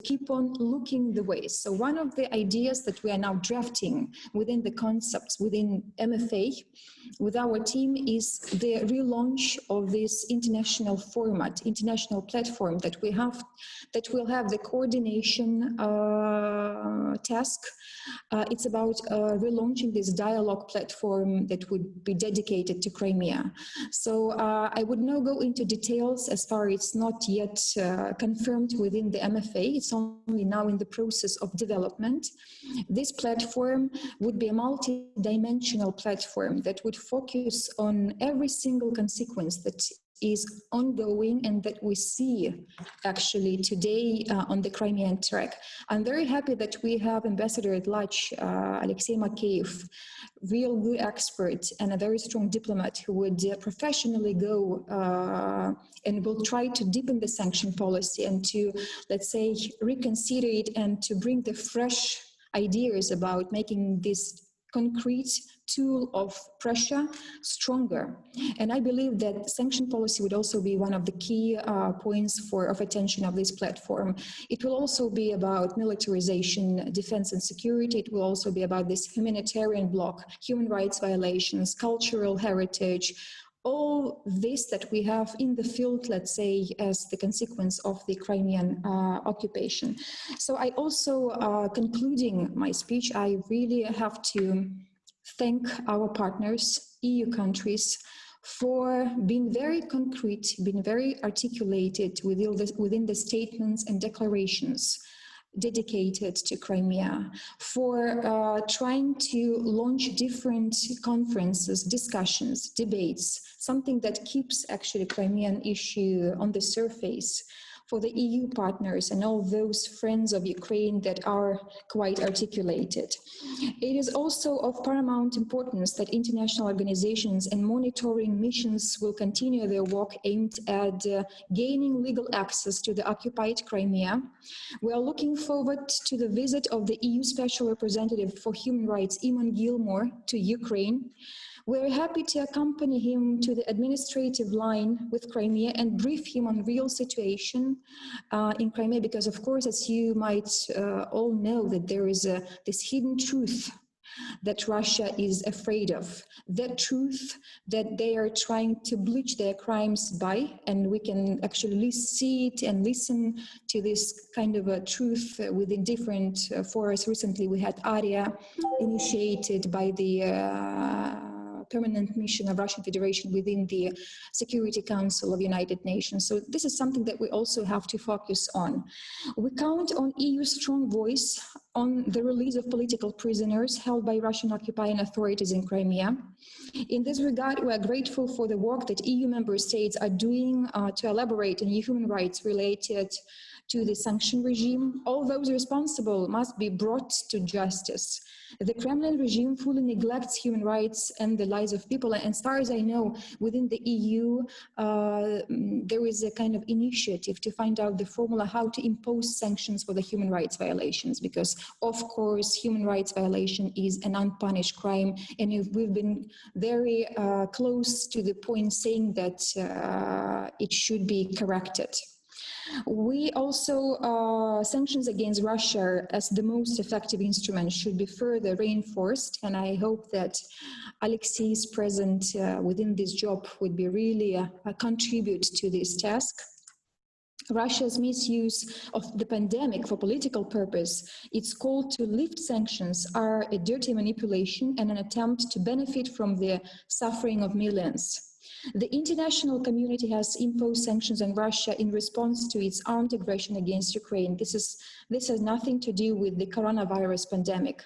keep on looking the ways. So one of the ideas that we are now drafting within the concepts within MFA with our team is the relaunch of this international format, international platform that we have, that will have the coordination task. It's about relaunching this dialogue platform that would be dedicated to Crimea. So I would not go into details as far as it's not yet confirmed within the MFA. It's only now in the process of development. This platform would be a multi-dimensional platform that would focus on every single consequence that is ongoing and that we see actually today on the Crimean track. I'm very happy that we have Ambassador at Large, Oleksii Makeiev, real good expert and a very strong diplomat who would professionally go and will try to deepen the sanction policy and to, let's say, reconsider it and to bring the fresh ideas about making this concrete tool of pressure stronger. And I believe that sanction policy would also be one of the key points of attention of this platform. It will also be about militarization, defense and security. It will also be about this humanitarian bloc, human rights violations, cultural heritage, all this that we have in the field, let's say, as the consequence of the Crimean occupation. So I also, concluding my speech, I really have to thank our partners, EU countries, for being very concrete, being very articulated within the statements and declarations dedicated to Crimea, for trying to launch different conferences, discussions, debates, something that keeps actually Crimean issue on the surface, for the EU partners and all those friends of Ukraine that are quite articulated. It is also of paramount importance that international organizations and monitoring missions will continue their work aimed at gaining legal access to the occupied Crimea. We are looking forward to the visit of the EU Special Representative for Human Rights, Emine Gilmore, to Ukraine. We're happy to accompany him to the administrative line with Crimea and brief him on real situation in Crimea, because of course, as you might all know, that there is this hidden truth that Russia is afraid of, that truth that they are trying to bleach their crimes by, and we can actually see it and listen to this kind of a truth within different forums. Recently we had ARIA initiated by the permanent mission of Russian Federation within the Security Council of United Nations. So this is something that we also have to focus on. We count on EU's strong voice on the release of political prisoners held by Russian occupying authorities in Crimea. In this regard, we are grateful for the work that EU member states are doing to elaborate on human rights related to the sanction regime. All those responsible must be brought to justice. The Kremlin regime fully neglects human rights and the lives of people. And as far as I know, within the EU, there is a kind of initiative to find out the formula how to impose sanctions for the human rights violations, because of course, human rights violation is an unpunished crime. And we've been very close to the point saying that it should be corrected. We also, sanctions against Russia as the most effective instrument should be further reinforced, and I hope that Oleksii's presence within this job would be really contribute to this task. Russia's misuse of the pandemic for political purpose, its call to lift sanctions, are a dirty manipulation and an attempt to benefit from the suffering of millions. The international community has imposed sanctions on Russia in response to its armed aggression against Ukraine. This has nothing to do with the coronavirus pandemic.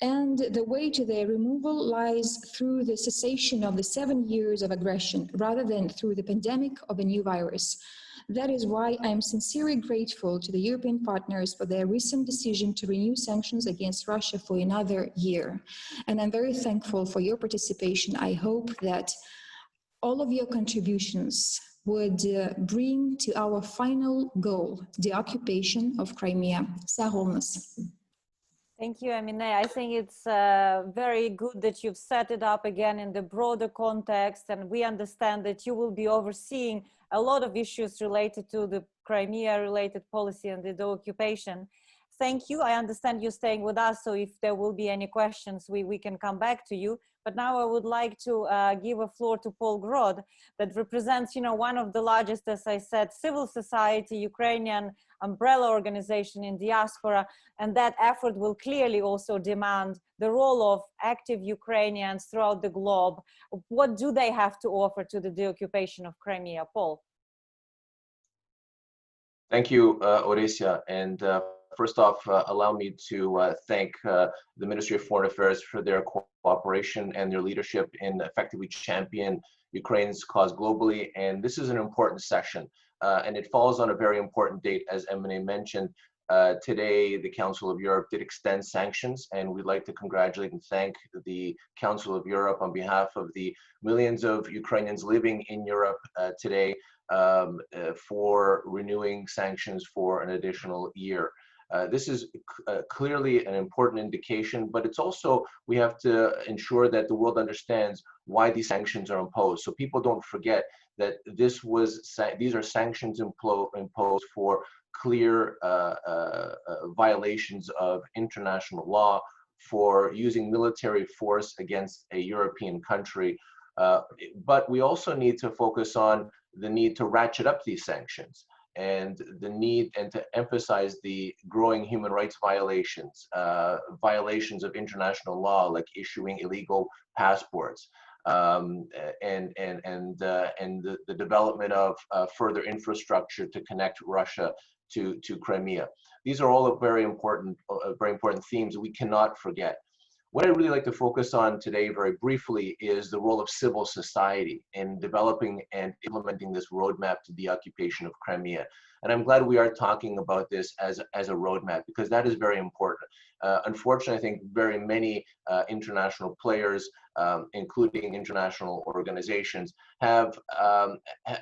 And the way to their removal lies through the cessation of the 7 years of aggression, rather than through the pandemic of a new virus. That is why I am sincerely grateful to the European partners for their recent decision to renew sanctions against Russia for another year. And I'm very thankful for your participation. I hope that all of your contributions would bring to our final goal, the occupation of Crimea. Thank you, Emine. I think it's very good that you've set it up again in the broader context, and we understand that you will be overseeing a lot of issues related to the Crimea-related policy and the occupation. Thank you. I understand you're staying with us, so if there will be any questions, we can come back to you. But now I would like to give a floor to Paul Grod, that represents, one of the largest, as I said, civil society, Ukrainian umbrella organization in diaspora, and that effort will clearly also demand the role of active Ukrainians throughout the globe. What do they have to offer to the deoccupation of Crimea? Paul. Thank you, Orysia. And first off, allow me to thank the Ministry of Foreign Affairs for their cooperation and their leadership in effectively champion Ukraine's cause globally. And this is an important session. And it falls on a very important date, as Emine mentioned. Today, the Council of Europe did extend sanctions, and we'd like to congratulate and thank the Council of Europe on behalf of the millions of Ukrainians living in Europe today for renewing sanctions for an additional year. This is clearly an important indication, but it's also, we have to ensure that the world understands why these sanctions are imposed. So people don't forget that these are sanctions imposed for clear violations of international law, for using military force against a European country. But we also need to focus on the need to ratchet up these sanctions and the need and to emphasize the growing human rights violations, violations of international law, like issuing illegal passports, and the development of further infrastructure to connect Russia to Crimea. These are all very important themes we cannot forget. What I'd really like to focus on today very briefly is the role of civil society in developing and implementing this roadmap to the occupation of Crimea. And I'm glad we are talking about this as a roadmap, because that is very important. Unfortunately, I think very many international players, including international organizations, have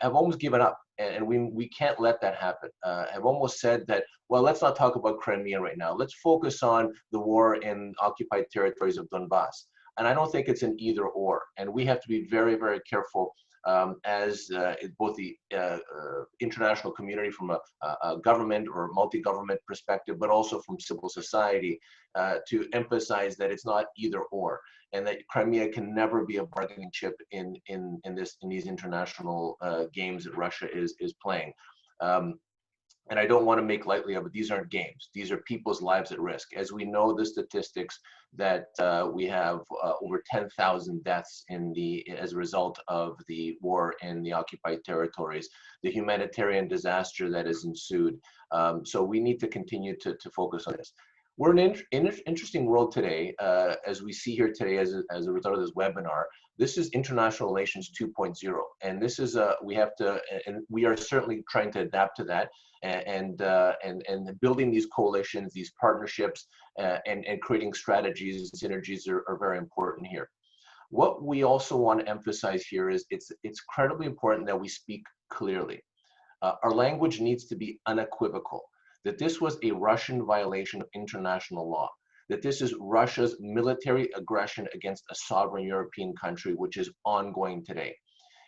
almost given up, and we can't let that happen. Have almost said that, well, let's not talk about Crimea right now. Let's focus on the war in occupied territories of Donbass. And I don't think it's an either or. And we have to be very, very careful as both the international community from a government or multi-government perspective, but also from civil society, to emphasize that it's not either or, and that Crimea can never be a bargaining chip in these international games that Russia is playing. And I don't want to make lightly of it. These aren't games. These are people's lives at risk. As we know, the statistics that we have over 10,000 deaths as a result of the war in the occupied territories, the humanitarian disaster that has ensued. So we need to continue to focus on this. We're in an interesting world today, as we see here today as a result of this webinar. This is international relations 2.0, and this is we are certainly trying to adapt to that, and building these coalitions, these partnerships, and creating strategies and synergies are very important here. What we also want to emphasize here is it's incredibly important that we speak clearly. Our language needs to be unequivocal, that this was a Russian violation of international law, that this is Russia's military aggression against a sovereign European country, which is ongoing today.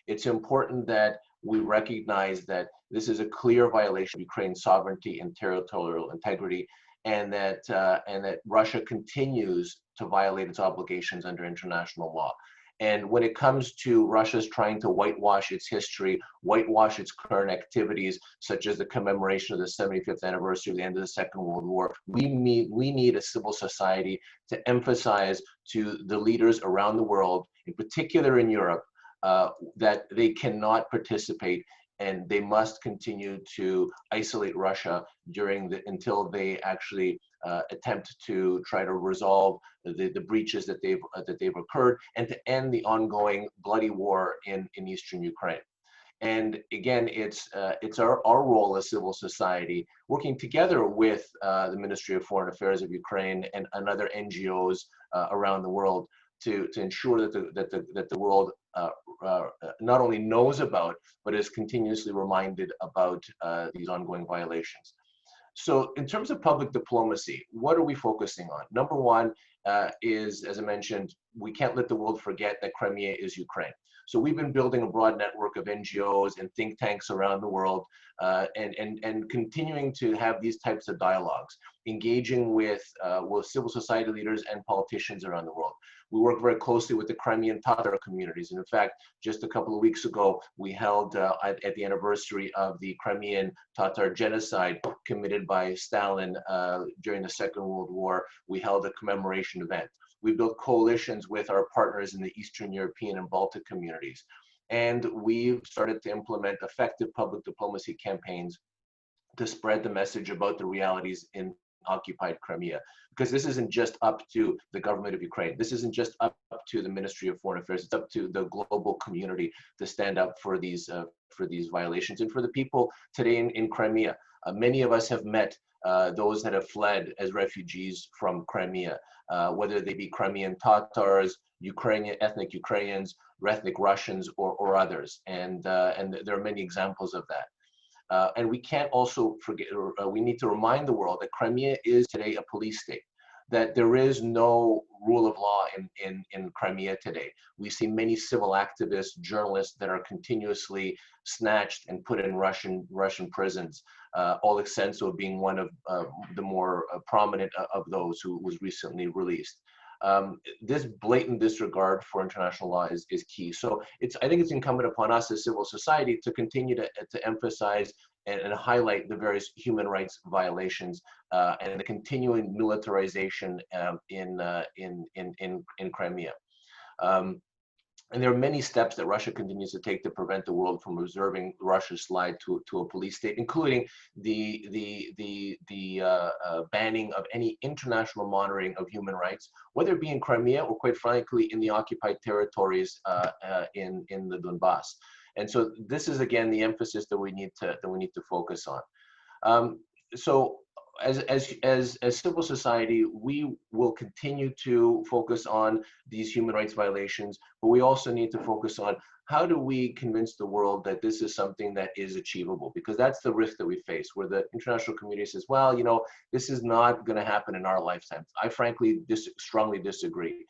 It's important that we recognize that this is a clear violation of Ukraine's sovereignty and territorial integrity, and that Russia continues to violate its obligations under international law. And when it comes to Russia's trying to whitewash its history, whitewash its current activities, such as the commemoration of the 75th anniversary of the end of the Second World War, we need a civil society to emphasize to the leaders around the world, in particular in Europe, that they cannot participate and they must continue to isolate Russia until they actually attempt to try to resolve the breaches that they've occurred, and to end the ongoing bloody war in eastern Ukraine. And again, it's our role as civil society, working together with the Ministry of Foreign Affairs of Ukraine and other NGOs around the world, to ensure that the world not only knows about, but is continuously reminded about these ongoing violations. So in terms of public diplomacy, what are we focusing on? Number one is, as I mentioned, we can't let the world forget that Crimea is Ukraine. So we've been building a broad network of NGOs and think tanks around the world, and continuing to have these types of dialogues, engaging with civil society leaders and politicians around the world. We work very closely with the Crimean Tatar communities. And in fact, just a couple of weeks ago, we held at the anniversary of the Crimean Tatar genocide committed by Stalin during the Second World War, we held a commemoration event. We built coalitions with our partners in the Eastern European and Baltic communities. And we've started to implement effective public diplomacy campaigns to spread the message about the realities in occupied Crimea, because this isn't just up to the government of Ukraine. This isn't just up to the Ministry of Foreign Affairs. It's up to the global community to stand up for these violations. And for the people today in Crimea, many of us have met those that have fled as refugees from Crimea, whether they be Crimean Tatars, Ukrainian, ethnic Ukrainians, ethnic Russians, or others. And there are many examples of that. And we can't also forget, we need to remind the world that Crimea is today a police state, that there is no rule of law in Crimea today. We see many civil activists, journalists that are continuously snatched and put in Russian prisons. Oleksii being one of the more prominent of those who was recently released. This blatant disregard for international law is key. So I think it's incumbent upon us as civil society to continue to emphasize and highlight the various human rights violations and the continuing militarization in Crimea. And there are many steps that Russia continues to take to prevent the world from observing Russia's slide to a police state, including the banning of any international monitoring of human rights, whether it be in Crimea or, quite frankly, in the occupied territories in the Donbass. And so this is again the emphasis that we need to focus on. So as civil society, we will continue to focus on these human rights violations, but we also need to focus on how do we convince the world that this is something that is achievable, because that's the risk that we face, where the international community says, well, you know, this is not going to happen in our lifetime. I frankly strongly disagree.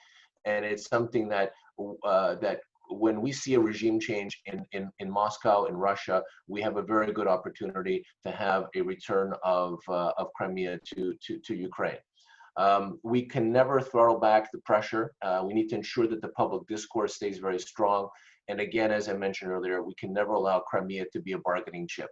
And it's something that when we see a regime change in Moscow, in Russia, we have a very good opportunity to have a return of Crimea to Ukraine. We can never throttle back the pressure. We need to ensure that the public discourse stays very strong. And again, as I mentioned earlier, we can never allow Crimea to be a bargaining chip.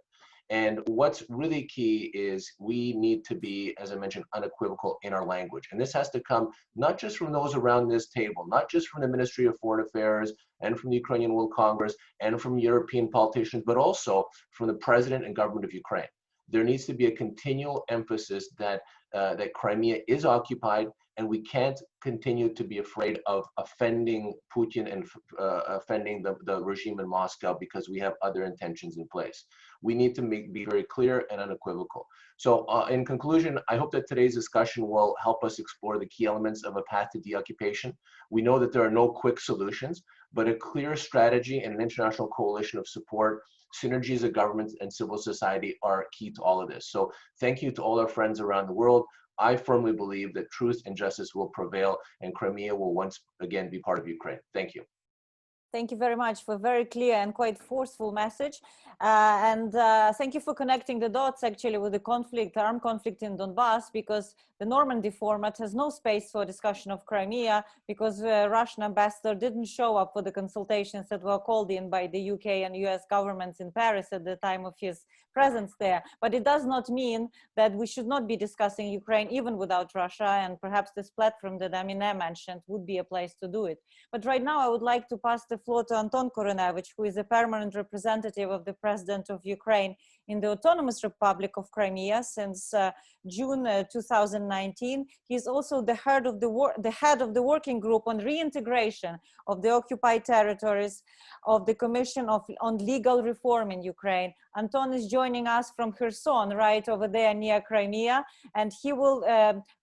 And what's really key is we need to be, as I mentioned, unequivocal in our language. And this has to come not just from those around this table, not just from the Ministry of Foreign Affairs and from the Ukrainian World Congress and from European politicians, but also from the President and government of Ukraine. There needs to be a continual emphasis that Crimea is occupied, and we can't continue to be afraid of offending Putin and offending the regime in Moscow because we have other intentions in place. We need to be very clear and unequivocal. So in conclusion, I hope that today's discussion will help us explore the key elements of a path to deoccupation. We know that there are no quick solutions, but a clear strategy and an international coalition of support, synergies of governments and civil society are key to all of this. So thank you to all our friends around the world. I firmly believe that truth and justice will prevail and Crimea will once again be part of Ukraine. Thank you. Thank you very much for a very clear and quite forceful message. Thank you for connecting the dots actually with the conflict, armed conflict in Donbass, because the Normandy format has no space for discussion of Crimea because Russian ambassador didn't show up for the consultations that were called in by the UK and US governments in Paris at the time of his presence there. But it does not mean that we should not be discussing Ukraine even without Russia, and perhaps this platform that Emine mentioned would be a place to do it. But right now I would like to pass the floor to Anton Korynevych, who is a permanent representative of the President of Ukraine in the Autonomous Republic of Crimea since June 2019. He is also the head of the working group on reintegration of the occupied territories of the Commission on Legal Reform in Ukraine. Anton is joining us from Kherson, right over there near Crimea, and he will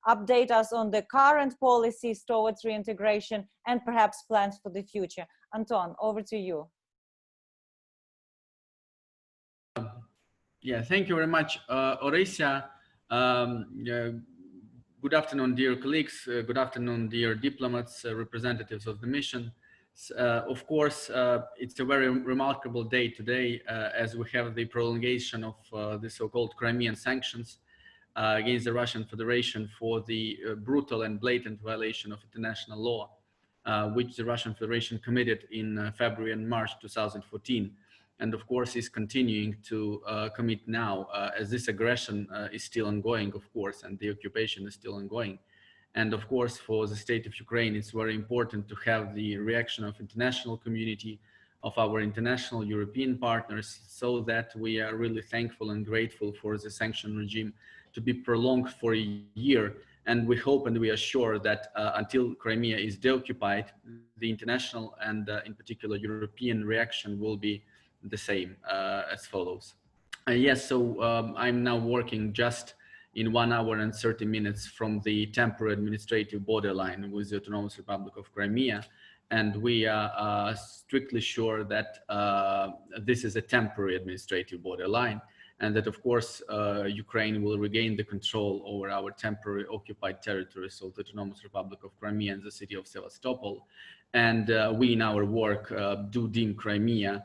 update us on the current policies towards reintegration and perhaps plans for the future. Anton, over to you. Yeah, thank you very much, Oleksii. Good afternoon, dear colleagues. Good afternoon, dear diplomats, representatives of the mission. Of course, it's a very remarkable day today as we have the prolongation of the so-called Crimean sanctions against the Russian Federation for the brutal and blatant violation of international law, which the Russian Federation committed in February and March 2014. And of course is continuing to commit now as this aggression is still ongoing, of course, and the occupation is still ongoing. And of course, for the state of Ukraine, it's very important to have the reaction of international community, of our international European partners, so that we are really thankful and grateful for the sanction regime to be prolonged for a year. And we hope and we are sure that until Crimea is deoccupied, the international and in particular European reaction will be the same as follows. Yes, so I'm now working just in 1 hour and 30 minutes from the temporary administrative borderline with the Autonomous Republic of Crimea. And we are strictly sure that this is a temporary administrative borderline, and that of course Ukraine will regain the control over our temporary occupied territories of the Autonomous Republic of Crimea and the city of Sevastopol. And we in our work do deem Crimea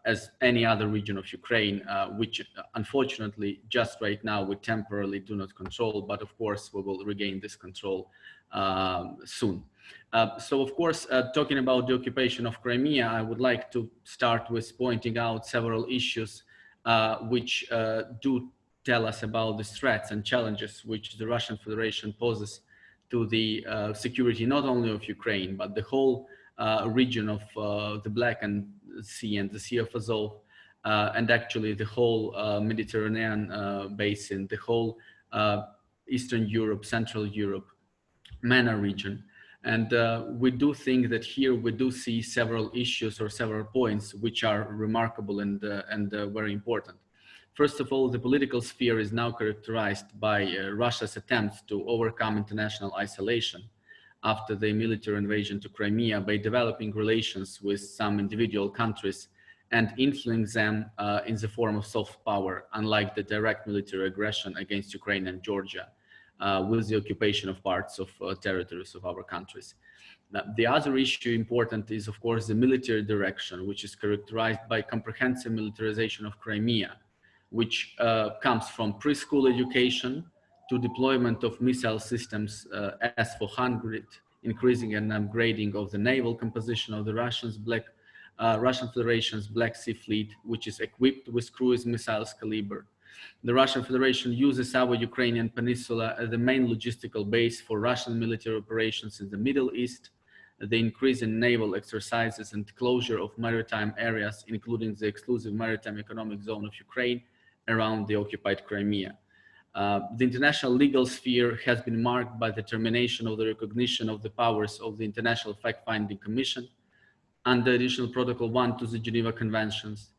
as any other region of Ukraine, which unfortunately just right now we temporarily do not control, but of course we will regain this control soon. So of course, talking about the occupation of Crimea, I would like to start with pointing out several issues which do tell us about the threats and challenges which the Russian Federation poses to the security not only of Ukraine, but the whole region of the Black Sea and the Sea of Azov, and actually the whole Mediterranean basin, the whole Eastern Europe, Central Europe, MENA region. And we do think that here we do see several issues or several points which are remarkable and very important. First of all, the political sphere is now characterized by Russia's attempts to overcome international isolation after the military invasion to Crimea by developing relations with some individual countries and influencing them in the form of soft power, unlike the direct military aggression against Ukraine and Georgia with the occupation of parts of territories of our countries. The other issue important is, of course, the military direction, which is characterized by comprehensive militarization of Crimea, which comes from preschool education to deployment of missile systems S-400, increasing and upgrading of the naval composition of the Russian Federation's Black Sea Fleet, which is equipped with cruise missiles caliber. The Russian Federation uses our Ukrainian peninsula as the main logistical base for Russian military operations in the Middle East, the increase in naval exercises and closure of maritime areas, including the exclusive maritime economic zone of Ukraine around the occupied Crimea. The international legal sphere has been marked by the termination of the recognition of the powers of the International Fact-Finding Commission under Additional Protocol 1 to the Geneva Conventions,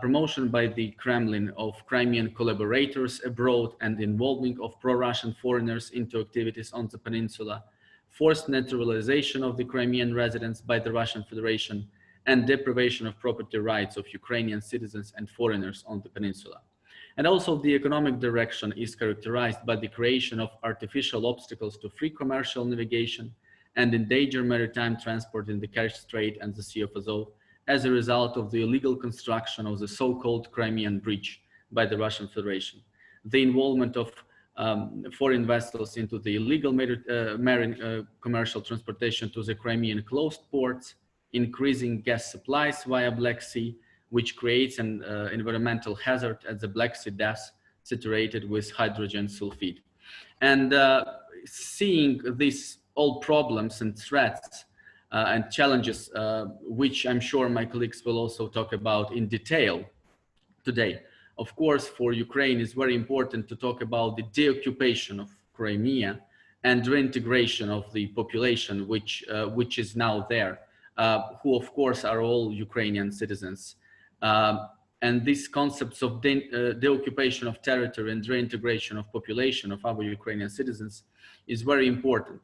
promotion by the Kremlin of Crimean collaborators abroad and involvement of pro-Russian foreigners into activities on the peninsula, forced naturalization of the Crimean residents by the Russian Federation, and deprivation of property rights of Ukrainian citizens and foreigners on the peninsula. And also the economic direction is characterized by the creation of artificial obstacles to free commercial navigation and endanger maritime transport in the Kerch Strait and the Sea of Azov as a result of the illegal construction of the so-called Crimean Bridge by the Russian Federation, the involvement of foreign vessels into the illegal marine commercial transportation to the Crimean closed ports, increasing gas supplies via Black Sea, which creates an environmental hazard at the Black Sea depths saturated with hydrogen sulfide. And seeing these all problems and threats and challenges, which I'm sure my colleagues will also talk about in detail today. Of course, for Ukraine, it's very important to talk about the deoccupation of Crimea and reintegration of the population, which is now there, who of course are all Ukrainian citizens. And these concepts of deoccupation of territory and reintegration of population of our Ukrainian citizens is very important.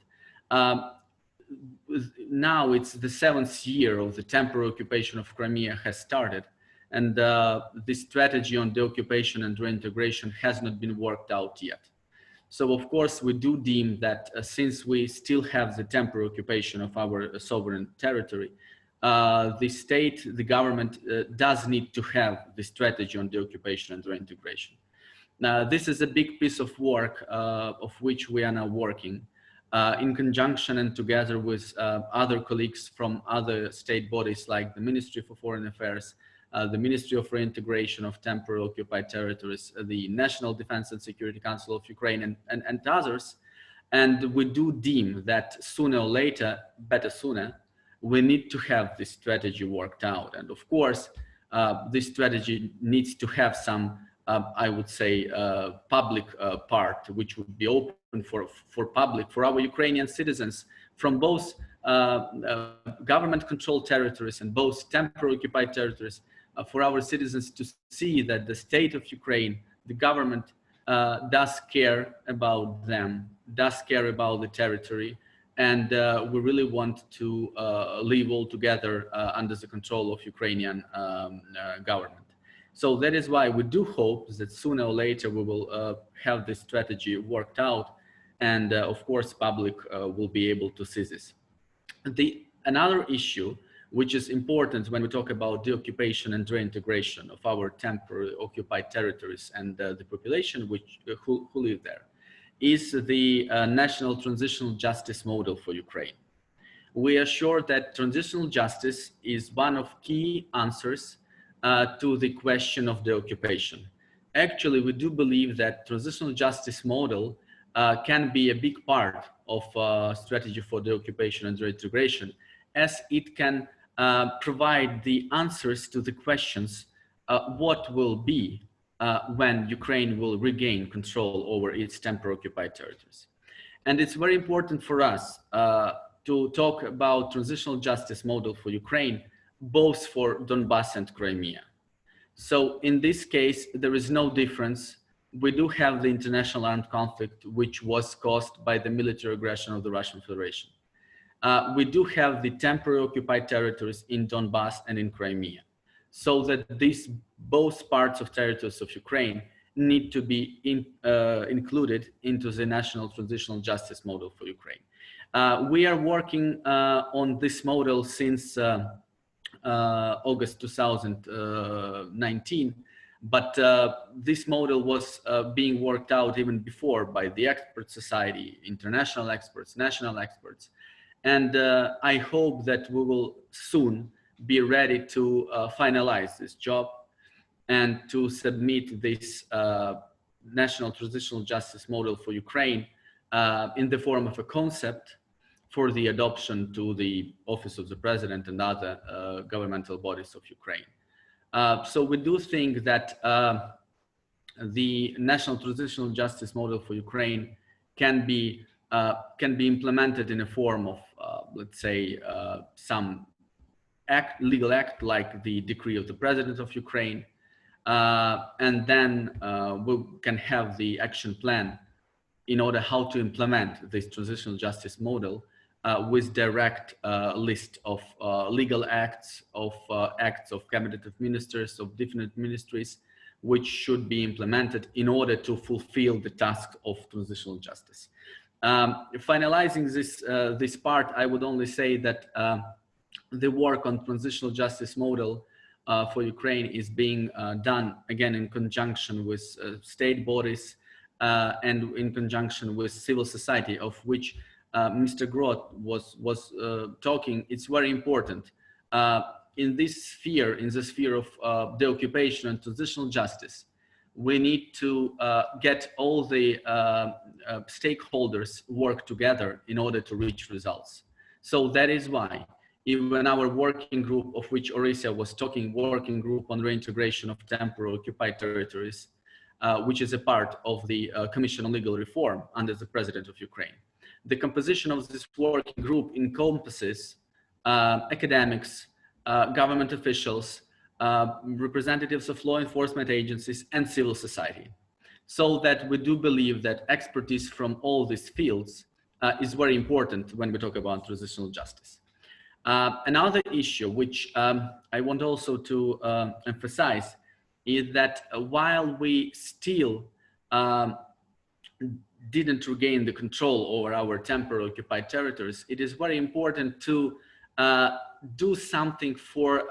Now it's the 7th year of the temporary occupation of Crimea has started, and this strategy on deoccupation and reintegration has not been worked out yet. So of course, we do deem that since we still have the temporary occupation of our sovereign territory, the state, the government does need to have the strategy on the occupation and reintegration. Now, this is a big piece of work of which we are now working in conjunction and together with other colleagues from other state bodies like the Ministry for Foreign Affairs, the Ministry of Reintegration of Temporarily Occupied Territories, the National Defense and Security Council of Ukraine, and others. And we do deem that sooner or later, better sooner, we need to have this strategy worked out. And of course, this strategy needs to have some, I would say, public part, which would be open for public, for our Ukrainian citizens from both government-controlled territories and both temporarily occupied territories, for our citizens to see that the state of Ukraine, the government, does care about them, does care about the territory, and we really want to live all together under the control of Ukrainian government. So that is why we do hope that sooner or later we will have this strategy worked out, and of course public will be able to see this. Another issue which is important when we talk about the occupation and reintegration of our temporarily occupied territories and the population who live there, is the national transitional justice model for Ukraine. We are sure that transitional justice is one of key answers to the question of the occupation. Actually, we do believe that transitional justice model can be a big part of strategy for the occupation and reintegration, as it can provide the answers to the questions what will be when Ukraine will regain control over its temporarily occupied territories. And it's very important for us to talk about transitional justice model for Ukraine, both for Donbass and Crimea. So in this case, there is no difference. We do have the international armed conflict, which was caused by the military aggression of the Russian Federation. We do have the temporarily occupied territories in Donbass and in Crimea. So that these both parts of territories of Ukraine need to be included into the national transitional justice model for Ukraine. We are working on this model since August 2019, but this model was being worked out even before by the expert society, international experts, national experts. And I hope that we will soon be ready to finalize this job and to submit this national transitional justice model for Ukraine in the form of a concept for the adoption to the Office of the President and other governmental bodies of Ukraine. So we do think that the national transitional justice model for Ukraine can be implemented in a form of, let's say, some legal act like the decree of the President of Ukraine, and then we can have the action plan in order how to implement this transitional justice model with direct list of legal acts of cabinet of ministers of different ministries, which should be implemented in order to fulfill the task of transitional justice. Finalizing this part, I would only say that the work on transitional justice model for Ukraine is being done again in conjunction with state bodies and in conjunction with civil society, of which Mr. Grod was talking. It's very important in this sphere, of the occupation and transitional justice. We need to get all the stakeholders work together in order to reach results. So that is why even our working group, of which Orisia was talking, working group on reintegration of temporarily occupied territories, which is a part of the Commission on Legal Reform under the President of Ukraine. The composition of this working group encompasses academics, government officials, representatives of law enforcement agencies, and civil society. So that we do believe that expertise from all these fields is very important when we talk about transitional justice. Another issue which I want also to emphasize is that while we still didn't regain the control over our temporarily occupied territories, it is very important to do something for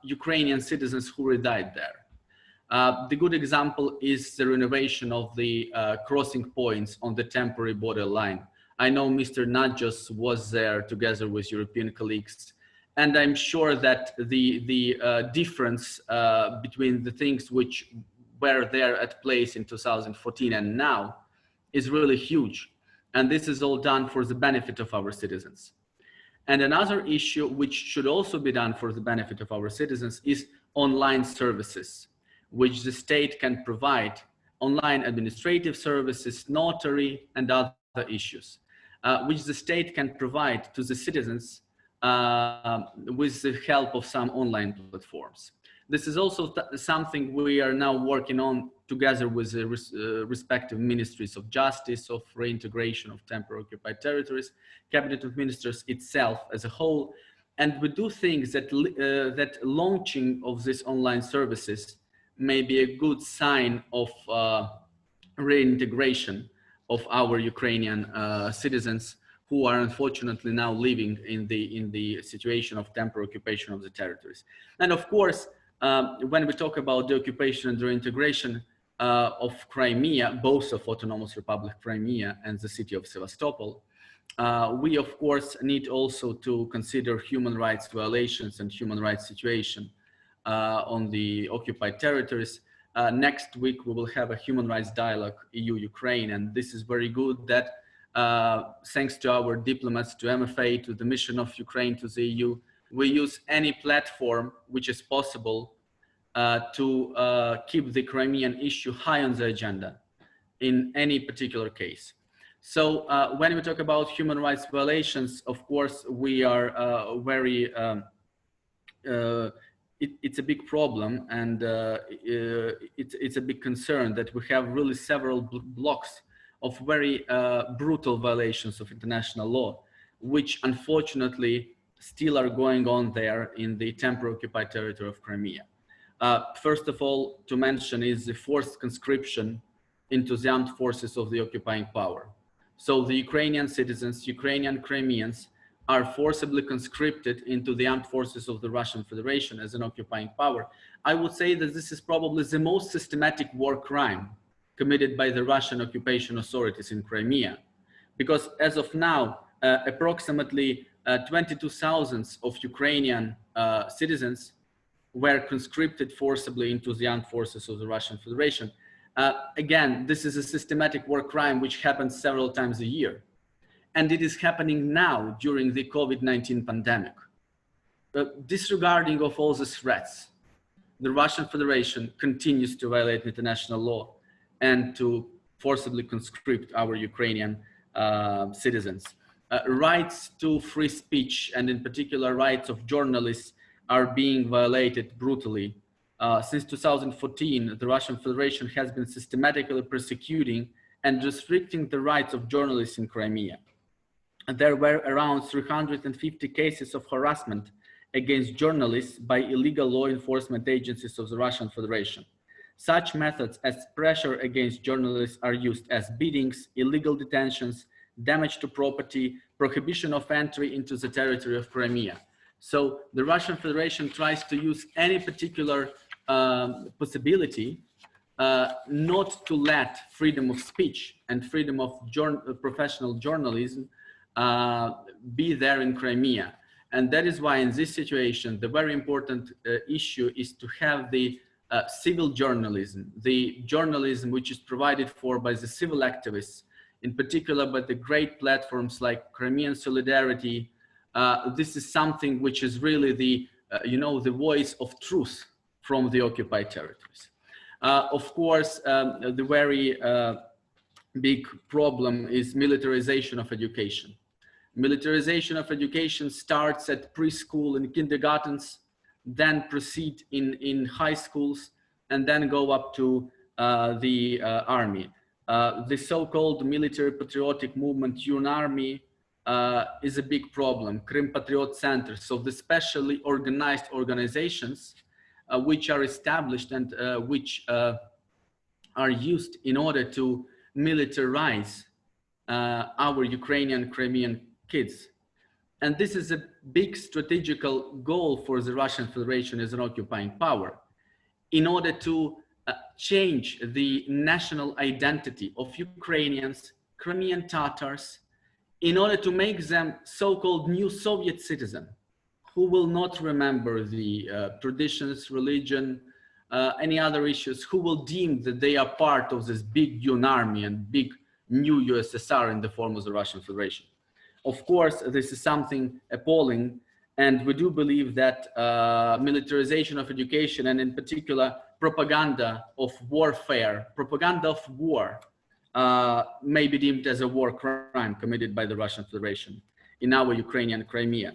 Ukrainian citizens who reside there. The good example is the renovation of the crossing points on the temporary border line. I know Mr. Nadjos was there together with European colleagues, and I'm sure that the difference between the things which were there at place in 2014 and now is really huge. And this is all done for the benefit of our citizens. And another issue which should also be done for the benefit of our citizens is online services, which the state can provide, online administrative services, notary, and other issues, which the state can provide to the citizens with the help of some online platforms. This is also something we are now working on together with the respective ministries of justice, of reintegration of temporarily occupied territories, cabinet of ministers itself as a whole. And we do think that, that launching of these online services may be a good sign of reintegration of our Ukrainian citizens who are unfortunately now living in the situation of temporary occupation of the territories. And of course, when we talk about the occupation and the reintegration of Crimea, both of Autonomous Republic Crimea and the city of Sevastopol, we of course need also to consider human rights violations and human rights situation on the occupied territories. Next week we will have a human rights dialogue EU-Ukraine, and this is very good that thanks to our diplomats, to MFA, to the mission of Ukraine to the EU, we use any platform which is possible to keep the Crimean issue high on the agenda in any particular case. So when we talk about human rights violations, of course, we are very, it's a big problem, and it's a big concern that we have really several blocks of very brutal violations of international law, which unfortunately still are going on there in the temporarily occupied territory of Crimea. First of all, to mention is the forced conscription into the armed forces of the occupying power. So the Ukrainian citizens, Ukrainian Crimeans, are forcibly conscripted into the armed forces of the Russian Federation as an occupying power. I would say that this is probably the most systematic war crime committed by the Russian occupation authorities in Crimea, because as of now, approximately 22,000 of Ukrainian citizens were conscripted forcibly into the armed forces of the Russian Federation. Again, this is a systematic war crime which happens several times a year. And it is happening now during the COVID-19 pandemic. Disregarding of all the threats, the Russian Federation continues to violate international law and to forcibly conscript our Ukrainian citizens. Rights to free speech, and in particular rights of journalists, are being violated brutally. Since 2014, the Russian Federation has been systematically persecuting and restricting the rights of journalists in Crimea. There were around 350 cases of harassment against journalists by illegal law enforcement agencies of the Russian Federation. Such methods as pressure against journalists are used as beatings, illegal detentions, damage to property, prohibition of entry into the territory of Crimea. So the Russian Federation tries to use any particular possibility not to let freedom of speech and freedom of professional journalism be there in Crimea. And that is why in this situation, the very important issue is to have the civil journalism, the journalism which is provided for by the civil activists, in particular by the great platforms like Crimean Solidarity. This is something which is really the, the voice of truth from the occupied territories. Of course, the very big problem is militarization of education. Militarization of education starts at preschool and kindergartens, then proceed in high schools, and then go up to the army. The so-called military patriotic movement, UN Army, is a big problem. Crim Patriot Centers, so the specially organized organizations which are established and which are used in order to militarize our Ukrainian Crimean kids. And this is a big strategical goal for the Russian Federation as an occupying power, in order to change the national identity of Ukrainians, Crimean Tatars, in order to make them so-called new Soviet citizen, who will not remember the traditions, religion, any other issues, who will deem that they are part of this big UN army and big new USSR in the form of the Russian Federation. Of course, this is something appalling, and we do believe that militarization of education, and in particular propaganda of warfare, propaganda of war, may be deemed as a war crime committed by the Russian Federation in our Ukrainian Crimea.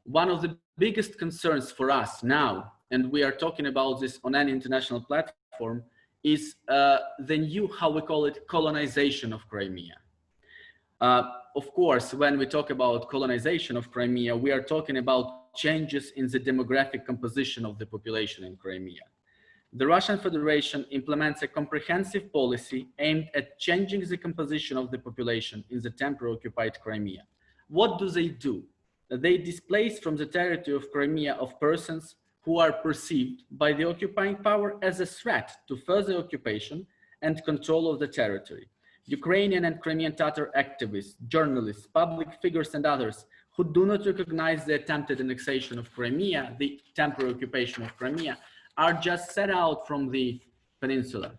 One of the biggest concerns for us now, and we are talking about this on an international platform, is the new, how we call it, colonization of Crimea. Of course, when we talk about colonization of Crimea, we are talking about changes in the demographic composition of the population in Crimea. The Russian Federation implements a comprehensive policy aimed at changing the composition of the population in the temporarily occupied Crimea. What do? They displace from the territory of Crimea of persons who are perceived by the occupying power as a threat to further occupation and control of the territory. Ukrainian and Crimean Tatar activists, journalists, public figures, and others who do not recognize the attempted annexation of Crimea, the temporary occupation of Crimea, are just set out from the peninsula.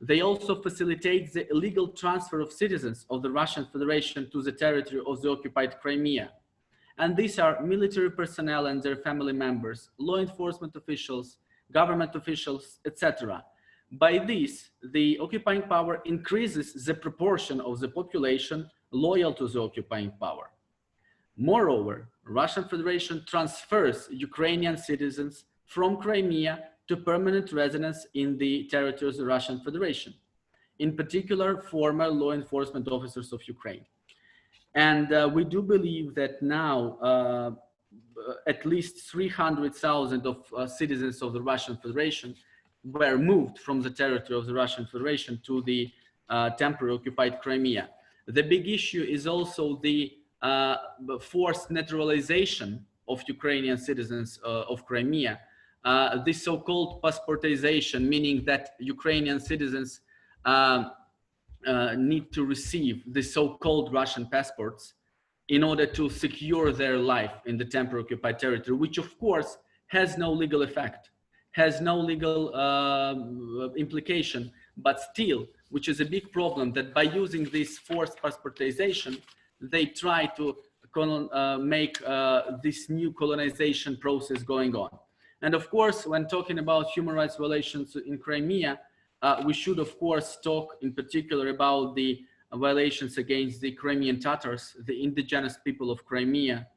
They also facilitate the illegal transfer of citizens of the Russian Federation to the territory of the occupied Crimea. And these are military personnel and their family members, law enforcement officials, government officials, etc. By this, the occupying power increases the proportion of the population loyal to the occupying power. Moreover, Russian Federation transfers Ukrainian citizens from Crimea to permanent residence in the territories of the Russian Federation, in particular, former law enforcement officers of Ukraine. And we do believe that now at least 300,000 of citizens of the Russian Federation were moved from the territory of the Russian Federation to the temporarily occupied Crimea. The big issue is also the forced naturalization of Ukrainian citizens of Crimea. This so-called passportization, meaning that Ukrainian citizens need to receive the so-called Russian passports in order to secure their life in the temporarily occupied territory, which of course has no legal effect, has no legal implication, but still, which is a big problem, that by using this forced passportization, they try to make this new colonization process going on. And of course, when talking about human rights violations in Crimea, we should of course talk in particular about the violations against the Crimean Tatars, the indigenous people of Crimea.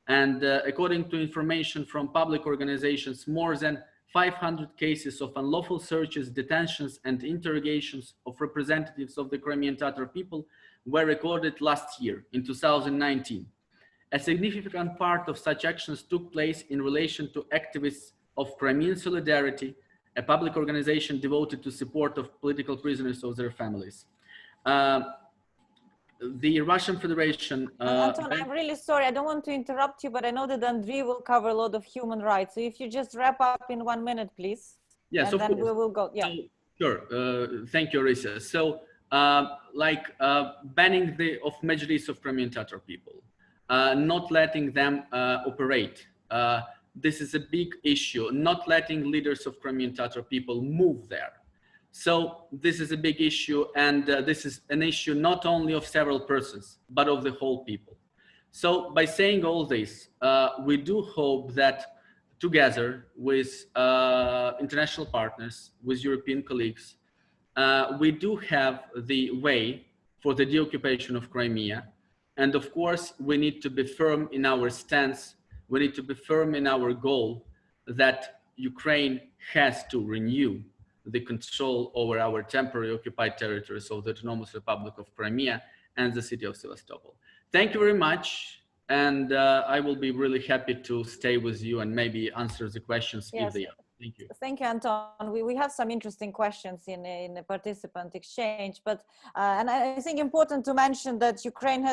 And according to information from public organizations, more than 500 cases of unlawful searches, detentions, and interrogations of representatives of the Crimean Tatar people were recorded last year in 2019. A significant part of such actions took place in relation to activists of Crimean Solidarity, a public organization devoted to support of political prisoners or their families. The Russian Federation... Anton, I'm really sorry, I don't want to interrupt you, but I know that Andrii will cover a lot of human rights. So if you just wrap up in 1 minute, please. Yes, and of then course. we will go, yeah. Sure, thank you, Arisa. So banning of Majlis of Crimean Tatar people, not letting them operate. This is a big issue, not letting leaders of Crimean Tatar people move there. So this is a big issue, and this is an issue not only of several persons, but of the whole people. So by saying all this, we do hope that together with international partners, with European colleagues, we do have the way for the deoccupation of Crimea. And of course, we need to be firm in our stance. We need to be firm in our goal that Ukraine has to renew the control over our temporarily occupied territories of the Autonomous Republic of Crimea and the city of Sevastopol. Thank you very much. And I will be really happy to stay with you and maybe answer the questions if they are. Thank you. Thank you, Anton. We have some interesting questions in the participant exchange, but and I think important to mention that Ukraine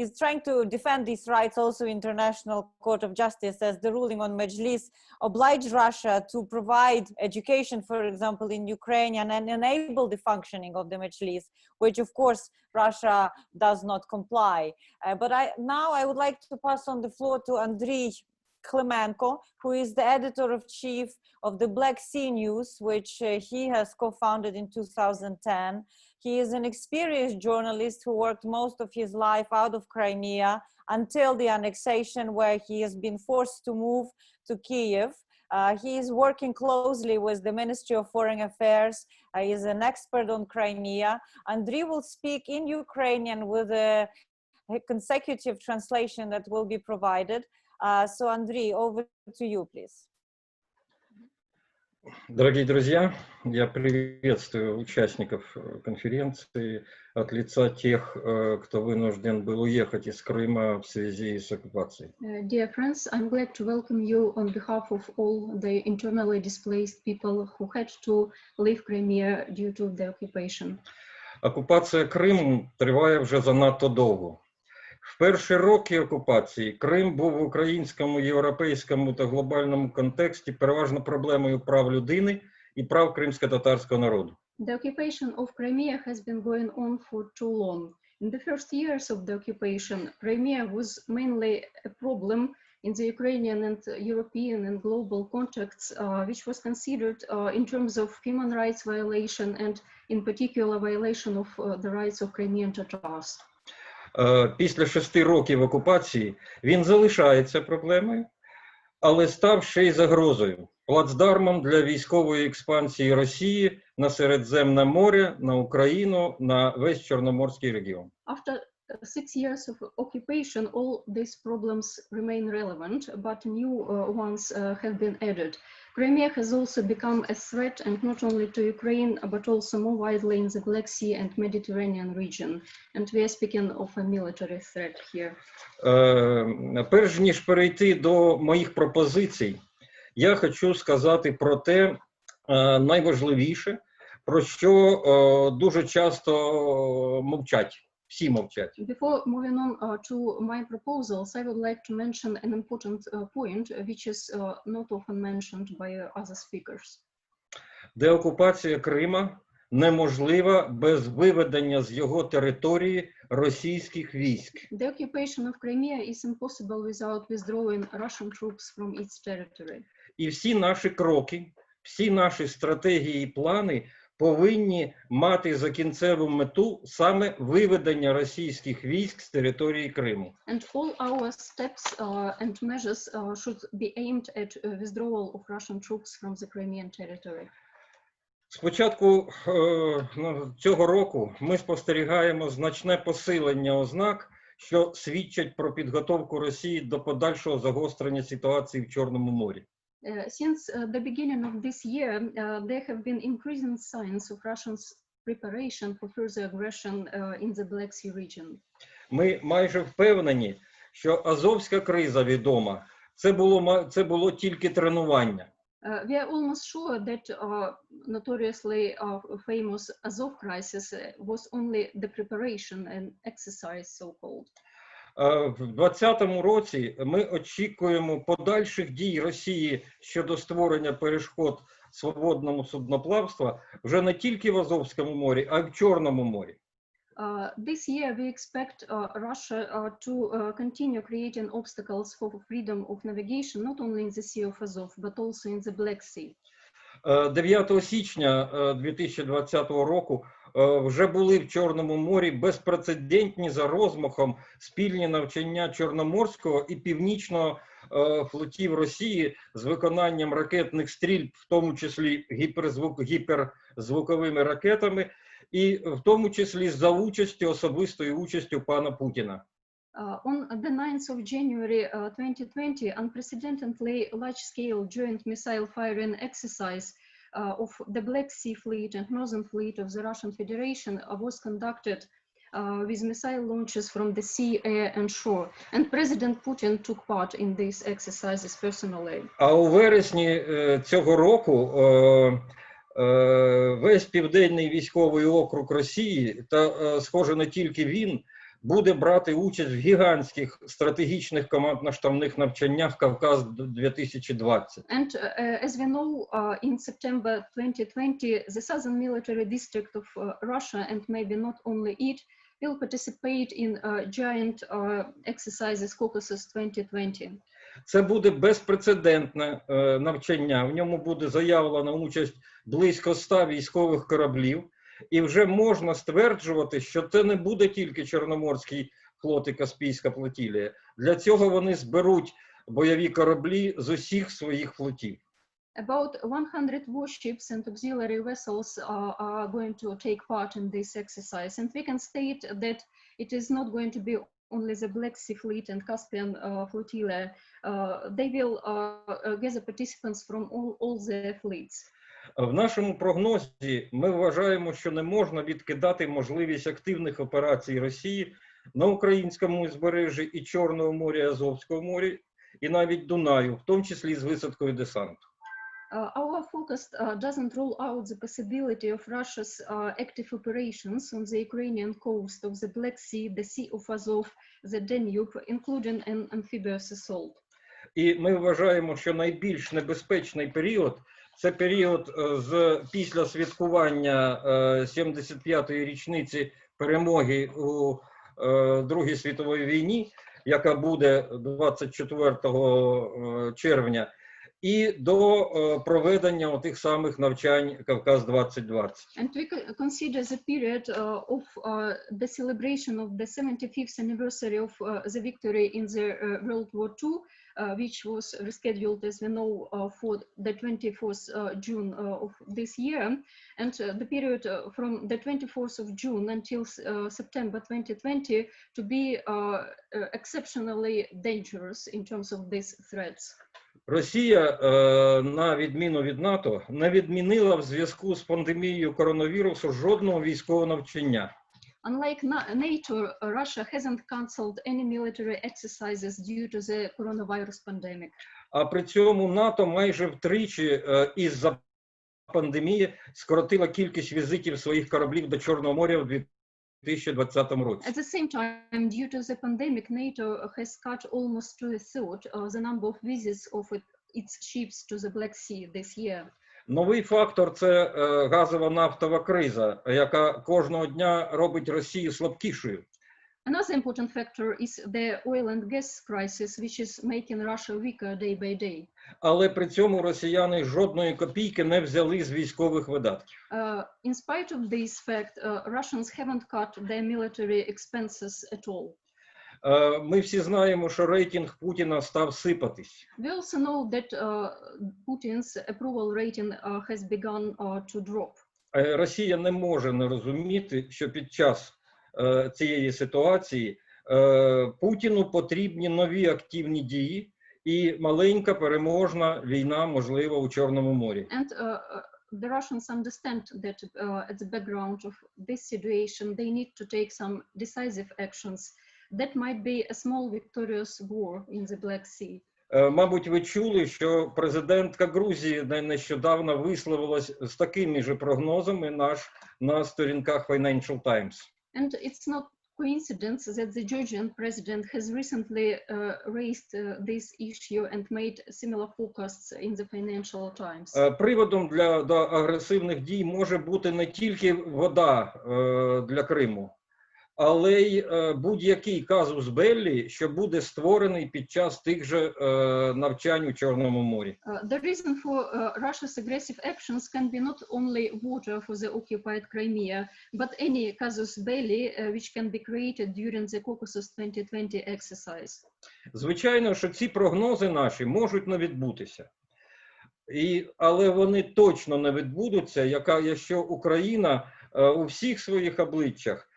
is trying to defend these rights also in International Court of Justice, as the ruling on Majlis obliged Russia to provide education, for example, in Ukrainian and enable the functioning of the Majlis, which of course Russia does not comply. But now I would like to pass on the floor to Andrii Klymenko, who is the editor-in-chief of the Black Sea News, which he has co-founded in 2010. He is an experienced journalist who worked most of his life out of Crimea until the annexation, where he has been forced to move to Kiev. He is working closely with the Ministry of Foreign Affairs. He is an expert on Crimea. Andrii will speak in Ukrainian with a consecutive translation that will be provided. So, Andrii, over to you, please. Дорогие друзья, я приветствую участников конференции от лица тех, кто вынужден был уехать из Крыма в связи с оккупацией. Dear friends, I'm glad to welcome you on behalf of all the internally displaced people who had to leave Crimea due to the occupation. Окупація Криму триває вже занадто довго. В перші роки окупації Крим був в українському, європейському та глобальному контексті переважно проблемою прав людини і прав кримсько-татарського народу. The occupation of Crimea has been going on for too long. In the first years of the occupation, Crimea was mainly a problem in the Ukrainian and European and global contexts, which was considered in terms of human rights violation and in particular violation of the rights of Crimean Tatars. Після 6 років окупації він залишається проблемою, але став ще й загрозою, плацдармом для військової експансії Росії на Середземне море, на Україну, на весь Чорноморський регіон. After 6 years of occupation, all these problems remain relevant, but new ones have been added. Crimea has also become a threat, and not only to Ukraine, but also more widely in the Black Sea and Mediterranean region. And we are speaking of a military threat here. Перш ніж перейти до моїх пропозицій, я хочу сказати про те найважливіше, про що дуже часто мовчать. Всі мовчать. Before moving on to my proposals, I would like to mention an important point, which is not often mentioned by other speakers. Деокупація Крима неможлива без виведення з його території російських військ. The occupation of Crimea is impossible without withdrawing Russian troops from its territory. І всі наші кроки, всі наші стратегії і плани повинні мати за кінцеву мету саме виведення російських військ з території Криму. And all our steps and measures should be aimed at withdrawal of Russian troops from the Crimean territory. З початку цього року ми спостерігаємо значне посилення ознак, що свідчать про підготовку Росії до подальшого загострення ситуації в Чорному морі. Since the beginning of this year, there have been increasing signs of Russia's preparation for further aggression in the Black Sea region. Ми майже впевнені, що Азовська криза відома, це було тільки тренування. We are almost sure that notoriously famous Azov crisis was only the preparation and exercise, so-called. В 2020 році ми очікуємо подальших дій Росії щодо створення перешкод свободному судноплавству вже не тільки в Азовському морі, а й в Чорному морі. This year we expect Russia to continue creating obstacles for freedom of navigation, not only in the Sea of Azov, but also in the Black Sea. 9 січня 2020 року вже були в Чорному морі безпрецедентні за розмахом спільні навчання Чорноморського і Північного флотів Росії з виконанням ракетних стрільб, в тому числі гіперзвуковими ракетами, і в тому числі за особистою участю пана Путіна. On the 9th of January 2020, unprecedentedly large-scale joint missile firing exercise of the Black Sea Fleet and Northern Fleet of the Russian Federation was conducted with missile launches from the sea, air and shore. And President Putin took part in these exercises personally. А у вересні цього року весь Південний військовий округ Росії, та, схоже, не тільки він, буде брати участь в гігантських стратегічних командно-штабних навчаннях Кавказ-2020. And as we know, in September 2020, the southern military district of Russia, and maybe not only it, will participate in giant exercises Caucasus 2020. Це буде безпрецедентне навчання. В ньому буде заявлена участь близько 100 військових кораблів. І вже можна стверджувати, що це не буде тільки Чорноморський флот і Каспійська флотилія. Для цього вони зберуть бойові кораблі з усіх своїх флотів. About 100 warships and auxiliary vessels are going to take part in this exercise. And we can state that it is not going to be only the Black Sea Fleet and Caspian flotilla. They will gather participants from all the fleets. В нашому прогнозі ми вважаємо, що не можна відкидати можливість активних операцій Росії на українському узбережжі і Чорного моря, Азовського моря, і навіть Дунаю, в тому числі з висадкою десанту. Our focus doesn't rule out the possibility of Russia's active operations on the Ukrainian coast of the Black Sea, the Sea of Azov, the Danube, including an amphibious assault. І ми вважаємо, що найбільш небезпечний період – це період після святкування 75-ї річниці перемоги у Другій світовій війні, яка буде 24 червня, і до проведення тих самих навчань Кавказ-2020. And we consider the period of the celebration of the 75th anniversary of the victory in the World War II, which was rescheduled, as we know, for the 24th June of this year. And the period from the 24th of June until September 2020 to be exceptionally dangerous in terms of these threats. Росія, на відміну від НАТО, не відмінила в зв'язку з пандемією коронавірусу жодного військового навчання. Unlike NATO, Russia hasn't cancelled any military exercises due to the coronavirus pandemic. А при цьому НАТО майже втричі із-за пандемії скоротила кількість візитів своїх кораблів до Чорного моря в 2020 році. At the same time, due to the pandemic, NATO has cut almost to a third the number of visits of its ships to the Black Sea this year. Новий фактор – це газова нафтова криза, яка кожного дня робить Росію слабкішою. Another important factor is the oil and gas crisis, which is making Russia weaker day by day. Але при цьому росіяни жодної копійки не взяли з військових видатків. In spite of this fact, Russians haven't cut their military expenses at all. Ми всі знаємо, що рейтинг Путіна став сипатись. We also know that Putin's approval rating has begun to drop. Росія не може не розуміти, що під час цієї ситуації Путіну потрібні нові активні дії і маленька переможна війна, можливо, у Чорному морі. And the Russians understand that at the background of this situation, they need to take some decisive actions. That might be a small victorious war in the Black Sea. Мабуть, ви чули, що президентка Грузії нещодавно висловилась з такими ж прогнозами на сторінках Financial Times. And it's not coincidence that the Georgian president has recently raised this issue and made similar forecasts in the Financial Times. Приводом до агресивних дій може бути не тільки вода для Криму, але й будь-який казус беллі, що буде створений під час тих же навчань у Чорному морі. The reason for Russia's aggressive actions can be not only water for the occupied Crimea, but any casus belli which can be created during the Caucasus 2020 exercise. Звичайно, що ці прогнози наші можуть не відбутися. Але вони точно не відбудуться, якщо Україна у всіх своїх обличчях,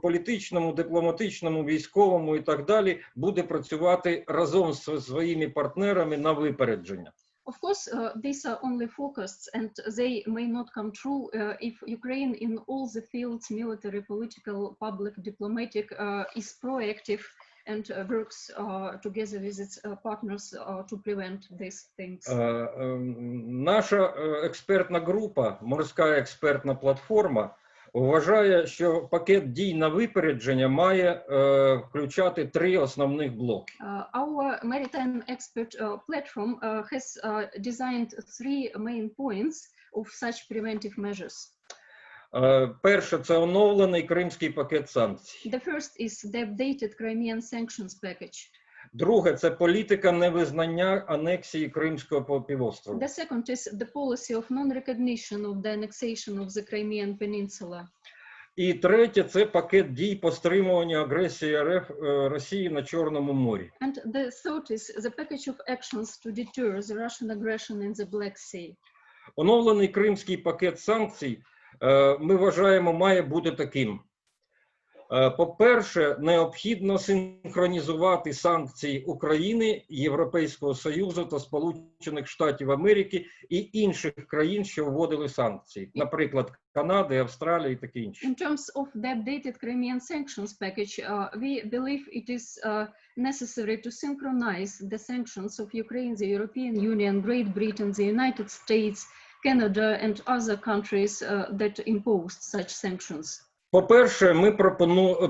політичному, дипломатичному, військовому і так далі, буде працювати разом з своїми партнерами на випередження. Of course, these are only forecasts, and they may not come true if Ukraine, in all the fields, military, political, public, diplomatic, is proactive and works together with its partners to prevent these things. Наша експертна група, морська експертна платформа, вважає, що пакет дій на випередження має включати 3 основних блоки. Our maritime expert platform has designed 3 main points of such preventive measures. Перше – це оновлений кримський пакет санкцій. The first is the updated Crimean sanctions package. Друге – це політика невизнання анексії Кримського півострова. The second is the policy of non-recognition of the annexation of the Crimean Peninsula. І третє – це пакет дій по стримуванню агресії РФ Росії на Чорному морі. And the third is the package of actions to deter the Russian aggression in the Black Sea. Оновлений кримський пакет санкцій, ми вважаємо, має бути таким. По-перше, необхідно синхронізувати санкції України, Європейського Союзу та Сполучених Штатів Америки і інших країн, що вводили санкції, наприклад, Канади, Австралії і таке інше. In terms of the updated Crimean sanctions package, we believe it is necessary to synchronize the sanctions of Ukraine, the European Union, Great Britain, the United States, Canada and other countries that imposed such sanctions.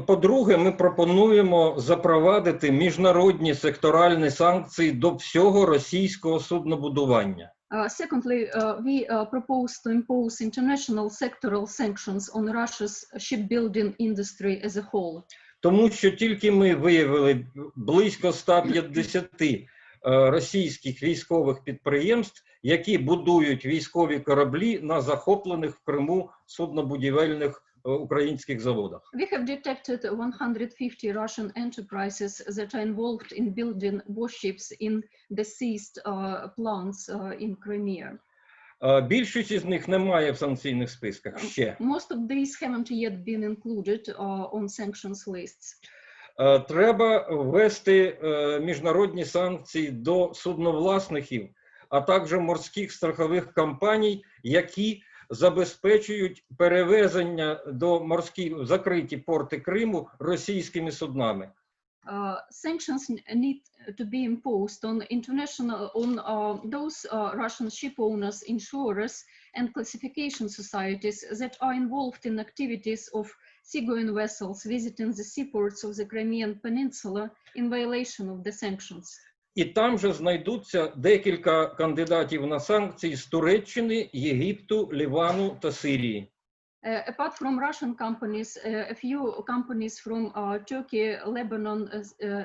По-друге, ми пропонуємо запровадити міжнародні секторальні санкції до всього російського суднобудування. Secondly, we propose to impose international sectoral sanctions on Russia's shipbuilding industry as a whole. Тому що тільки ми виявили близько 150 російських військових підприємств, які будують військові кораблі на захоплених в Криму суднобудівельних українських заводах. We have detected 150 Russian enterprises that are involved in building warships in the seized plants in Crimea. Більшість із них немає в санкційних списках ще. Most of these haven't yet been included on sanctions lists. Треба ввести міжнародні санкції до судновласників, а також морських страхових компаній, які забезпечують перевезення до морських закриті порти Криму російськими суднами. Sanctions need to be imposed on those Russian ship owners, insurers, and classification societies that are involved in activities of seagoing vessels visiting the seaports of the Crimean Peninsula in violation of the sanctions. І там же знайдуться декілька кандидатів на санкції з Туреччини, Єгипту, Лівану та Сирії. Apart from Russian companies, a few companies from Turkey, Lebanon,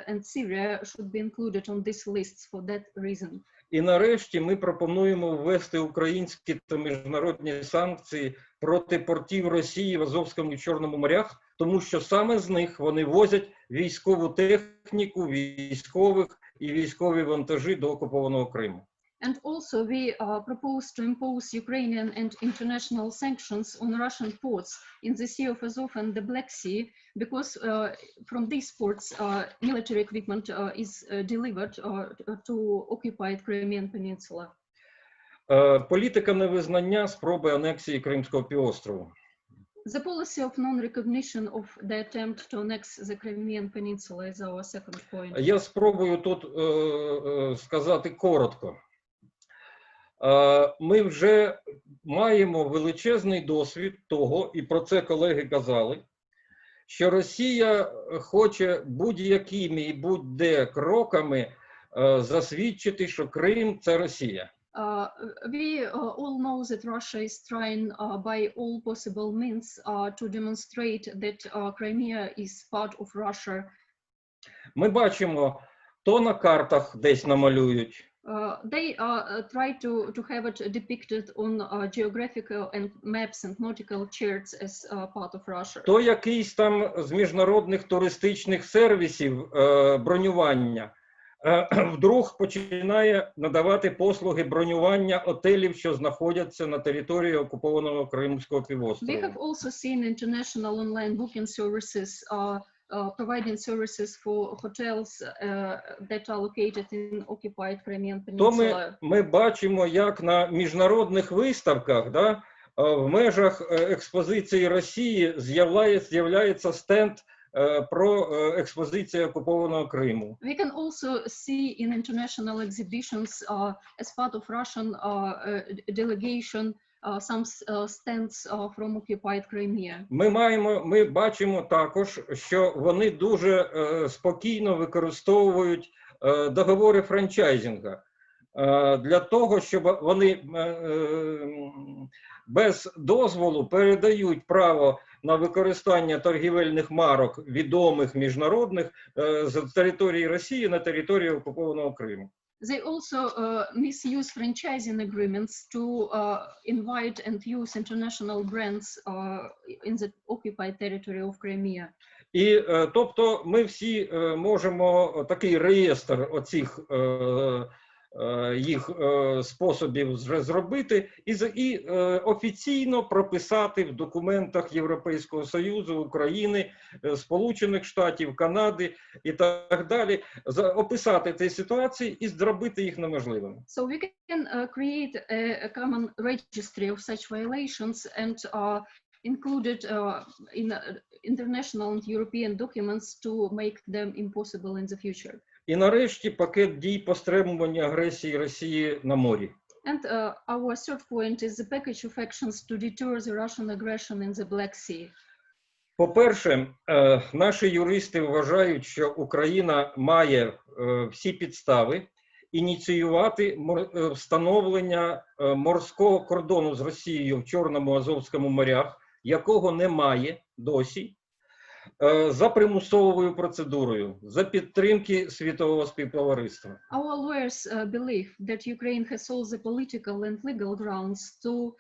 and Syria should be included on these lists for that reason. І нарешті ми пропонуємо ввести українські та міжнародні санкції проти портів Росії в Азовському і Чорному морях, тому що саме з них вони возять військову техніку, військових і військові вантажі до окупованого Криму. And also we propose to impose Ukrainian and international sanctions on Russian ports in the Sea of Azov and the Black Sea, because from these ports military equipment is delivered to occupied Crimean Peninsula. Політика невизнання спроби анексії Кримського півострову. The policy of non-recognition of the attempt to annex the Crimean Peninsula is our second point. Я спробую тут сказати коротко. Ми вже маємо величезний досвід того, і про це колеги казали, що Росія хоче будь-якими і будь-де кроками засвідчити, що Крим – це Росія. We all know that Russia is trying by all possible means to demonstrate that Crimea is part of Russia. Ми бачимо, то на картах десь намалюють. They try to have it depicted on geographical and maps and nautical charts as part of Russia. То якийсь там з міжнародних туристичних сервісів бронювання вдруг починає надавати послуги бронювання готелів, що знаходяться на території окупованого Кримського півострова. We have also seen international online booking services providing services for hotels that are located in occupied Crimean То Peninsula. ми бачимо, як на міжнародних виставках, да, в межах експозиції Росії з'являється стенд про експозицію окупованого Криму. We can also see in international exhibitions as part of Russian delegation some stands from occupied Crimea. Ми бачимо також, що вони дуже спокійно використовують договори франчайзинга для того, щоб вони без дозволу передають право на використання торгівельних марок відомих міжнародних з території Росії на територію окупованого Криму. They also misuse franchising agreements to invite and use international brands in the occupied territory of Crimea. І тобто ми всі можемо такий реєстр оцих їх способів зробити і офіційно прописати в документах Європейського Союзу, України, Сполучених Штатів, Канади і так далі, описати ці ситуації і зробити їх неможливими. So we can create a common registry of such violations and include it in international and European documents to make them impossible in the future. І нарешті пакет дій по стримуванню агресії Росії на морі. And our third point is the package of actions to deter the Russian aggression in the Black Sea. По-перше, наші юристи вважають, що Україна має всі підстави ініціювати встановлення морського кордону з Росією в Чорному, Азовському морях, якого немає досі, за примусовою процедурою, за підтримки світового співтовариства. Our lawyers believe that Ukraine has all the political and legal grounds to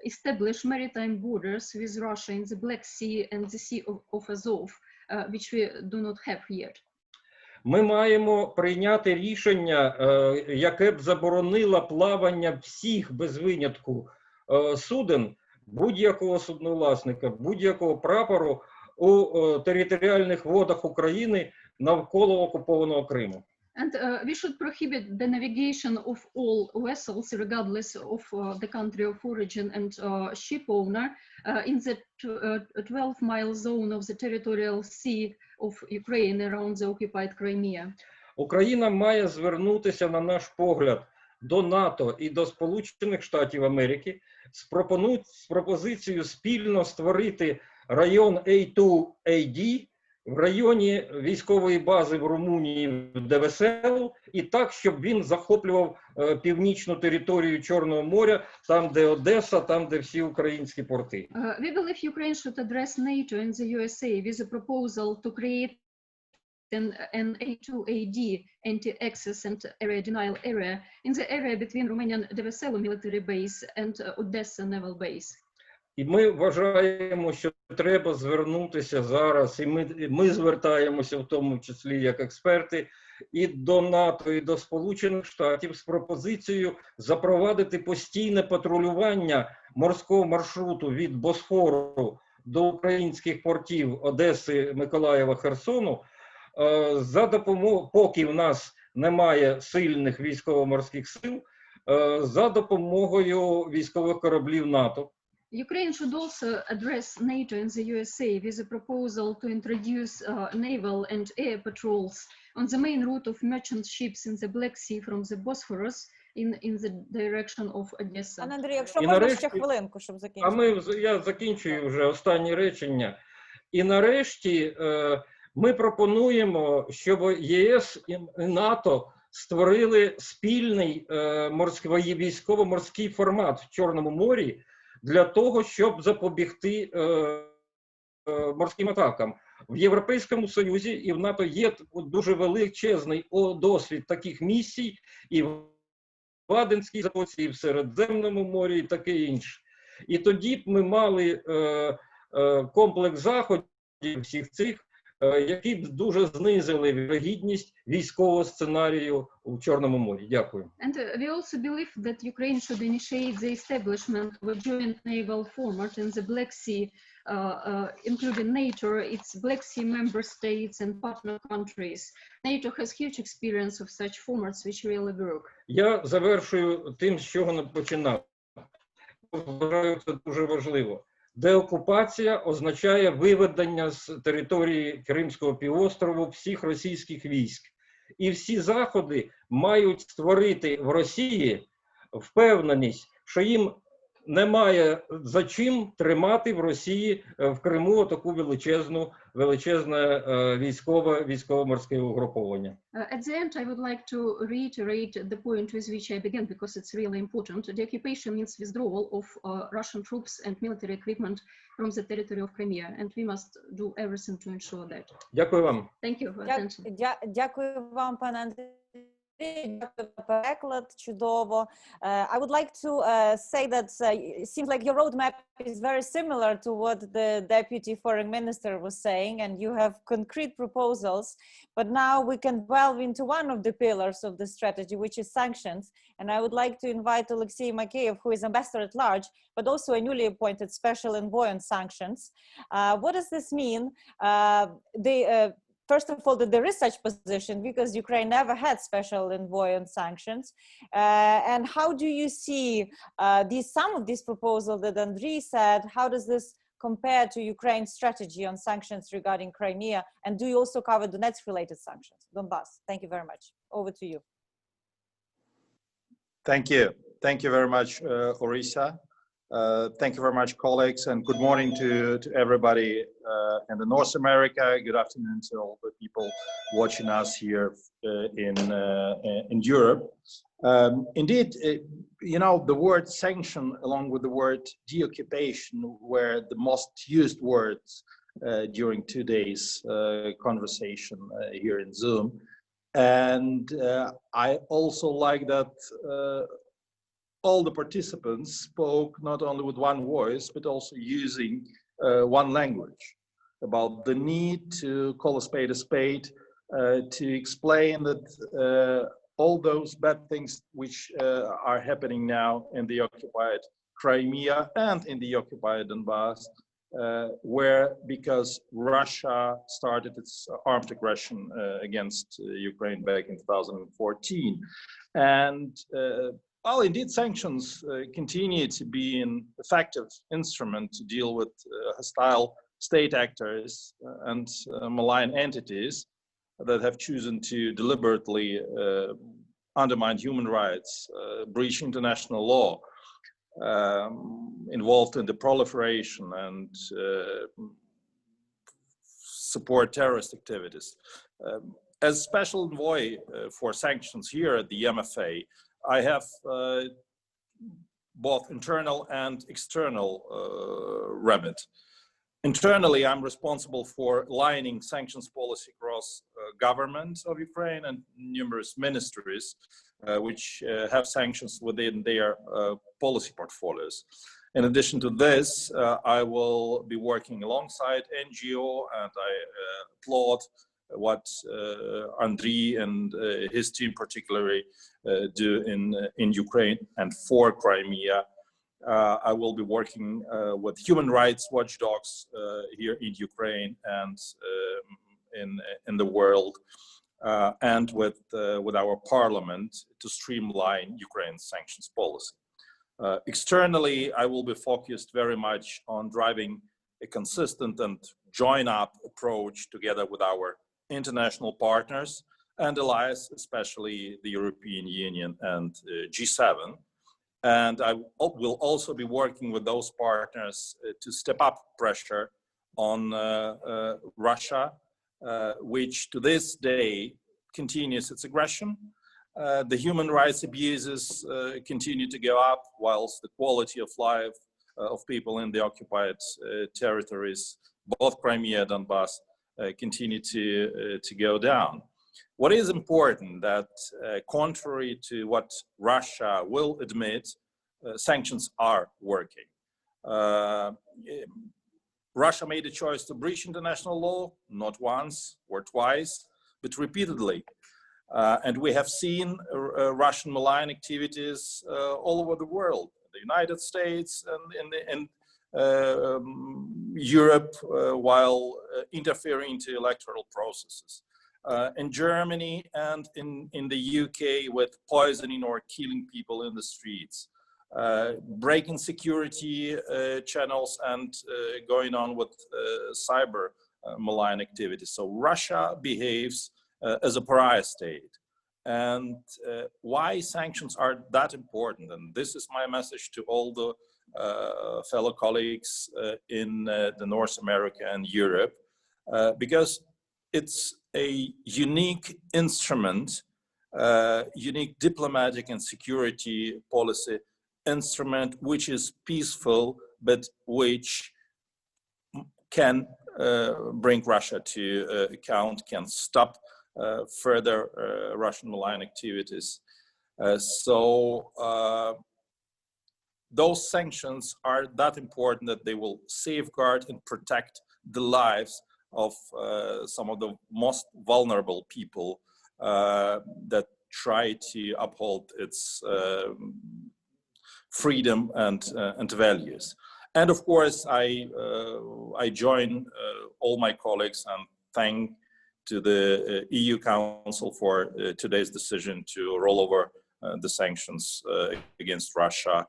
establish maritime borders with Russia in the Black Sea and the Sea of Azov, which we do not have yet. Ми маємо прийняти рішення, яке б заборонило плавання всіх без винятку суден, будь-якого судновласника, будь-якого прапору у територіальних водах України навколо окупованого Криму. And we should prohibit the navigation of all vessels, regardless of the country of origin and ship owner, in the 12-mile zone of the territorial sea of Ukraine around the occupied Crimea. Україна має звернутися, на наш погляд, до НАТО і до Сполучених Штатів Америки з пропозицією спільно створити район A2AD в районі військової бази в Румунії в Девеселу, і так, щоб він захоплював північну територію Чорного моря, там, де Одеса, там, де всі українські порти. We believe Ukraine should address NATO and the USA with a proposal to create an A2AD, anti-access and area denial area, in the area between Romanian Deveselu military base and Odessa naval base. І ми вважаємо, що треба звернутися зараз, і ми звертаємося в тому числі як експерти, і до НАТО, і до Сполучених Штатів з пропозицією запровадити постійне патрулювання морського маршруту від Босфору до українських портів Одеси, Миколаєва, Херсону, за допомогою, поки в нас немає сильних військово-морських сил, за допомогою військових кораблів НАТО. Ukraine should also address NATO and the USA with a proposal to introduce naval and air patrols on the main route of merchant ships in the Black Sea from the Bosphorus in the direction of Odessa. Пане Андрію, якщо можна ще хвилинку, щоб закінчити. Я закінчую вже останні речення. І нарешті ми пропонуємо, щоб ЄС і НАТО створили спільний військово-морський формат в Чорному морі, для того, щоб запобігти морським атакам. В Європейському Союзі і в НАТО є дуже величезний досвід таких місій і в Аденській затоці, і в Середземному морі, і таке інше. І тоді б ми мали комплекс заходів всіх цих які б дуже знизили вірогідність військового сценарію у Чорному морі. Дякую. And we also believe that Ukraine should initiate the establishment of a joint naval format in the Black Sea, including NATO, its Black Sea member states and partner countries. NATO has huge experience of such formats which really work. Я завершую тим, з чого не починав. Вважаю, це дуже важливо. Деокупація означає виведення з території Кримського півострову всіх російських військ. І всі заходи мають створити в Росії впевненість, що їм немає за чим тримати в Росії в Криму таку величезне військово-морське угруповання. At the end, I would like to reiterate the point with which I began because it's really important. The occupation means withdrawal of Russian troops and military equipment from the territory of Crimea, and we must do everything to ensure that. Дякую вам. Thank you for attention. Дякую вам, пане Андрій. Переклад чудово. I would like to say that it seems like your roadmap is very similar to what the Deputy Foreign Minister was saying, and you have concrete proposals. But now we can delve into one of the pillars of the strategy, which is sanctions. And I would like to invite Oleksii Makeiev, who is Ambassador at Large, but also a newly appointed Special Envoy on Sanctions. What does this mean? First of all, that there is such position because Ukraine never had special envoy on sanctions. And how do you see some of these proposals that Andrii said? How does this compare to Ukraine's strategy on sanctions regarding Crimea? And do you also cover Donetsk-related sanctions, Donbass? Thank you very much. Over to you. Thank you. Thank you very much, Orisa. Thank you very much, colleagues, and good morning to everybody in the North America. Good afternoon to all the people watching us here in Europe. Indeed, you know, the word sanction along with the word deoccupation were the most used words during today's conversation here in Zoom. And I also like that all the participants spoke not only with one voice, but also using one language about the need to call a spade, to explain that all those bad things which are happening now in the occupied Crimea and in the occupied Donbass were because Russia started its armed aggression against Ukraine back in 2014. And well, indeed, sanctions continue to be an effective instrument to deal with hostile state actors and malign entities that have chosen to deliberately undermine human rights, breach international law, involved in the proliferation and support terrorist activities. As special envoy for sanctions here at the MFA, I have both internal and external remit. Internally, I'm responsible for aligning sanctions policy across government of Ukraine and numerous ministries which have sanctions within their policy portfolios. In addition to this, I will be working alongside NGO, and I applaud what Andrii and his team particularly do in Ukraine and for Crimea. I will be working with human rights watchdogs here in Ukraine and in the world, and with our parliament to streamline Ukraine's sanctions policy. Externally, I will be focused very much on driving a consistent and join-up approach together with our international partners and allies, especially the European Union and G7. And I will also be working with those partners to step up pressure on Russia, which to this day continues its aggression. The human rights abuses continue to go up, whilst the quality of life of people in the occupied territories, both Crimea and Donbass, continue to go down. What is important that, contrary to what Russia will admit, sanctions are working. Russia made a choice to breach international law, not once or twice, but repeatedly. And we have seen Russian malign activities all over the world, the United States and Europe, while interfering into electoral processes. In Germany and in the UK with poisoning or killing people in the streets, breaking security channels and going on with cyber malign activities. So Russia behaves as a pariah state. And why sanctions are that important, and this is my message to all the fellow colleagues in the North America and Europe, because it's a unique instrument, unique diplomatic and security policy instrument, which is peaceful, but which can bring Russia to account, can stop further Russian malign activities. Those sanctions are that important that they will safeguard and protect the lives of some of the most vulnerable people that try to uphold its freedom and values. And of course, I join all my colleagues and thank to the EU Council for today's decision to roll over the sanctions against Russia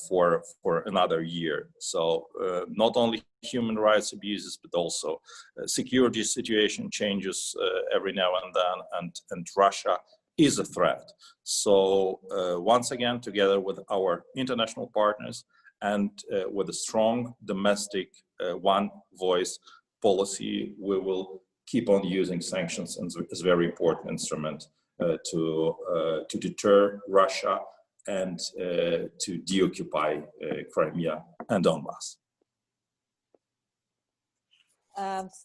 for another year. So not only human rights abuses, but also security situation changes every now and then, and Russia is a threat. So once again, together with our international partners and with a strong domestic one voice policy, we will keep on using sanctions as a very important instrument to deter Russia and to deoccupy Crimea and Donbass.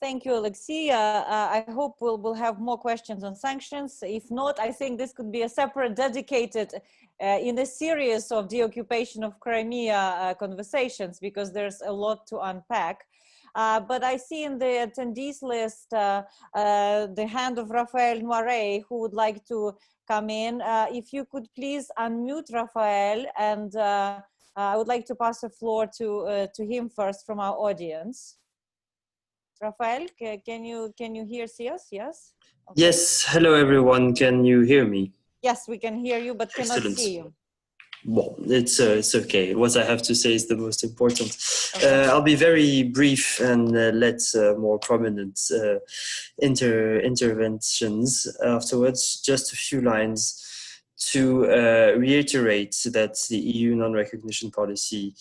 Thank you, Oleksii. I hope we'll have more questions on sanctions. If not, I think this could be a separate dedicated in a series of deoccupation of Crimea conversations, because there's a lot to unpack. But I see in the attendees list the hand of Rafael Moirey, who would like to come in. If you could please unmute Rafael, and I would like to pass the floor to him first from our audience. Rafael, can you see us? Yes? Okay. Yes, hello everyone, can you hear me? Yes, we can hear you, but cannot Excellent. see you. Well, it's okay. What I have to say is the most important. Okay. I'll be very brief and let more prominent interventions afterwards. Just a few lines to reiterate that the EU non-recognition policy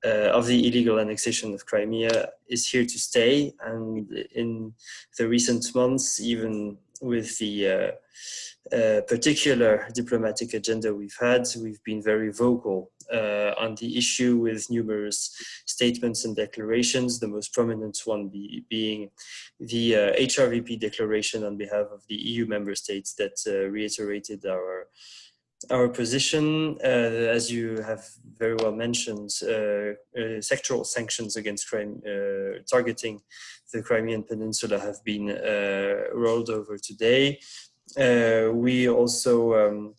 of the illegal annexation of Crimea is here to stay, and in the recent months, even with the particular diplomatic agenda we've had, we've been very vocal on the issue with numerous statements and declarations, the most prominent one being the HRVP declaration on behalf of the EU member states that reiterated our position. As you have very well mentioned, sectoral sanctions against targeting the Crimean Peninsula have been rolled over today. We also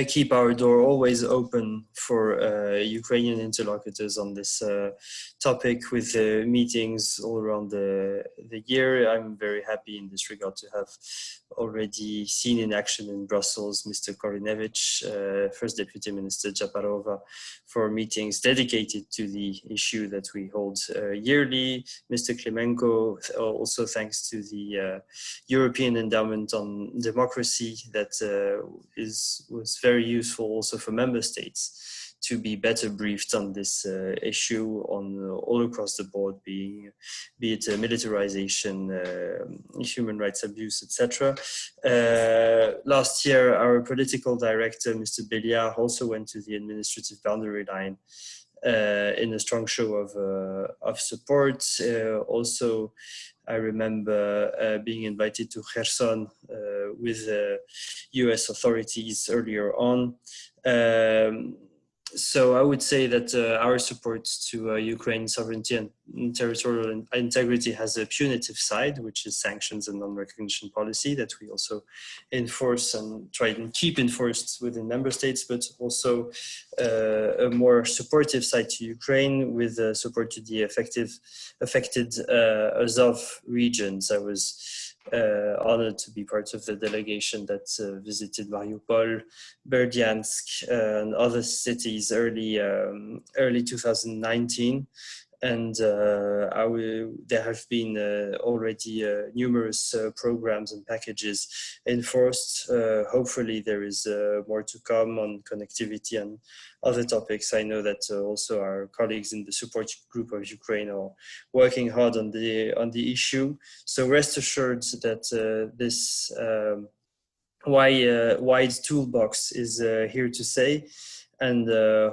keep our door always open for Ukrainian interlocutors on this topic, with meetings all around the year. I'm very happy in this regard to have already seen in action in Brussels Mr. Korynevych, First Deputy Minister Dzhaparova, for meetings dedicated to the issue that we hold yearly. Mr. Klymenko, also thanks to the European Endowment on Democracy, that was very useful also for member states to be better briefed on this issue on all across the board, be it militarization, human rights abuse, etc. Last year, our political director, Mr. Béliard, also went to the administrative boundary line in a strong show of support. Also, I remember being invited to Kherson with US authorities earlier on. So I would say that our support to Ukraine's sovereignty and territorial integrity has a punitive side, which is sanctions and non-recognition policy that we also enforce and try and keep enforced within member states, but also a more supportive side to Ukraine with support to the affected Azov regions. I was honored to be part of the delegation that visited Mariupol, Berdyansk, and other cities early 2019. And there have been already numerous programs and packages enforced. Hopefully there is more to come on connectivity and other topics. I know that also our colleagues in the support group of Ukraine are working hard on the issue. So rest assured that this wide toolbox is here to stay. And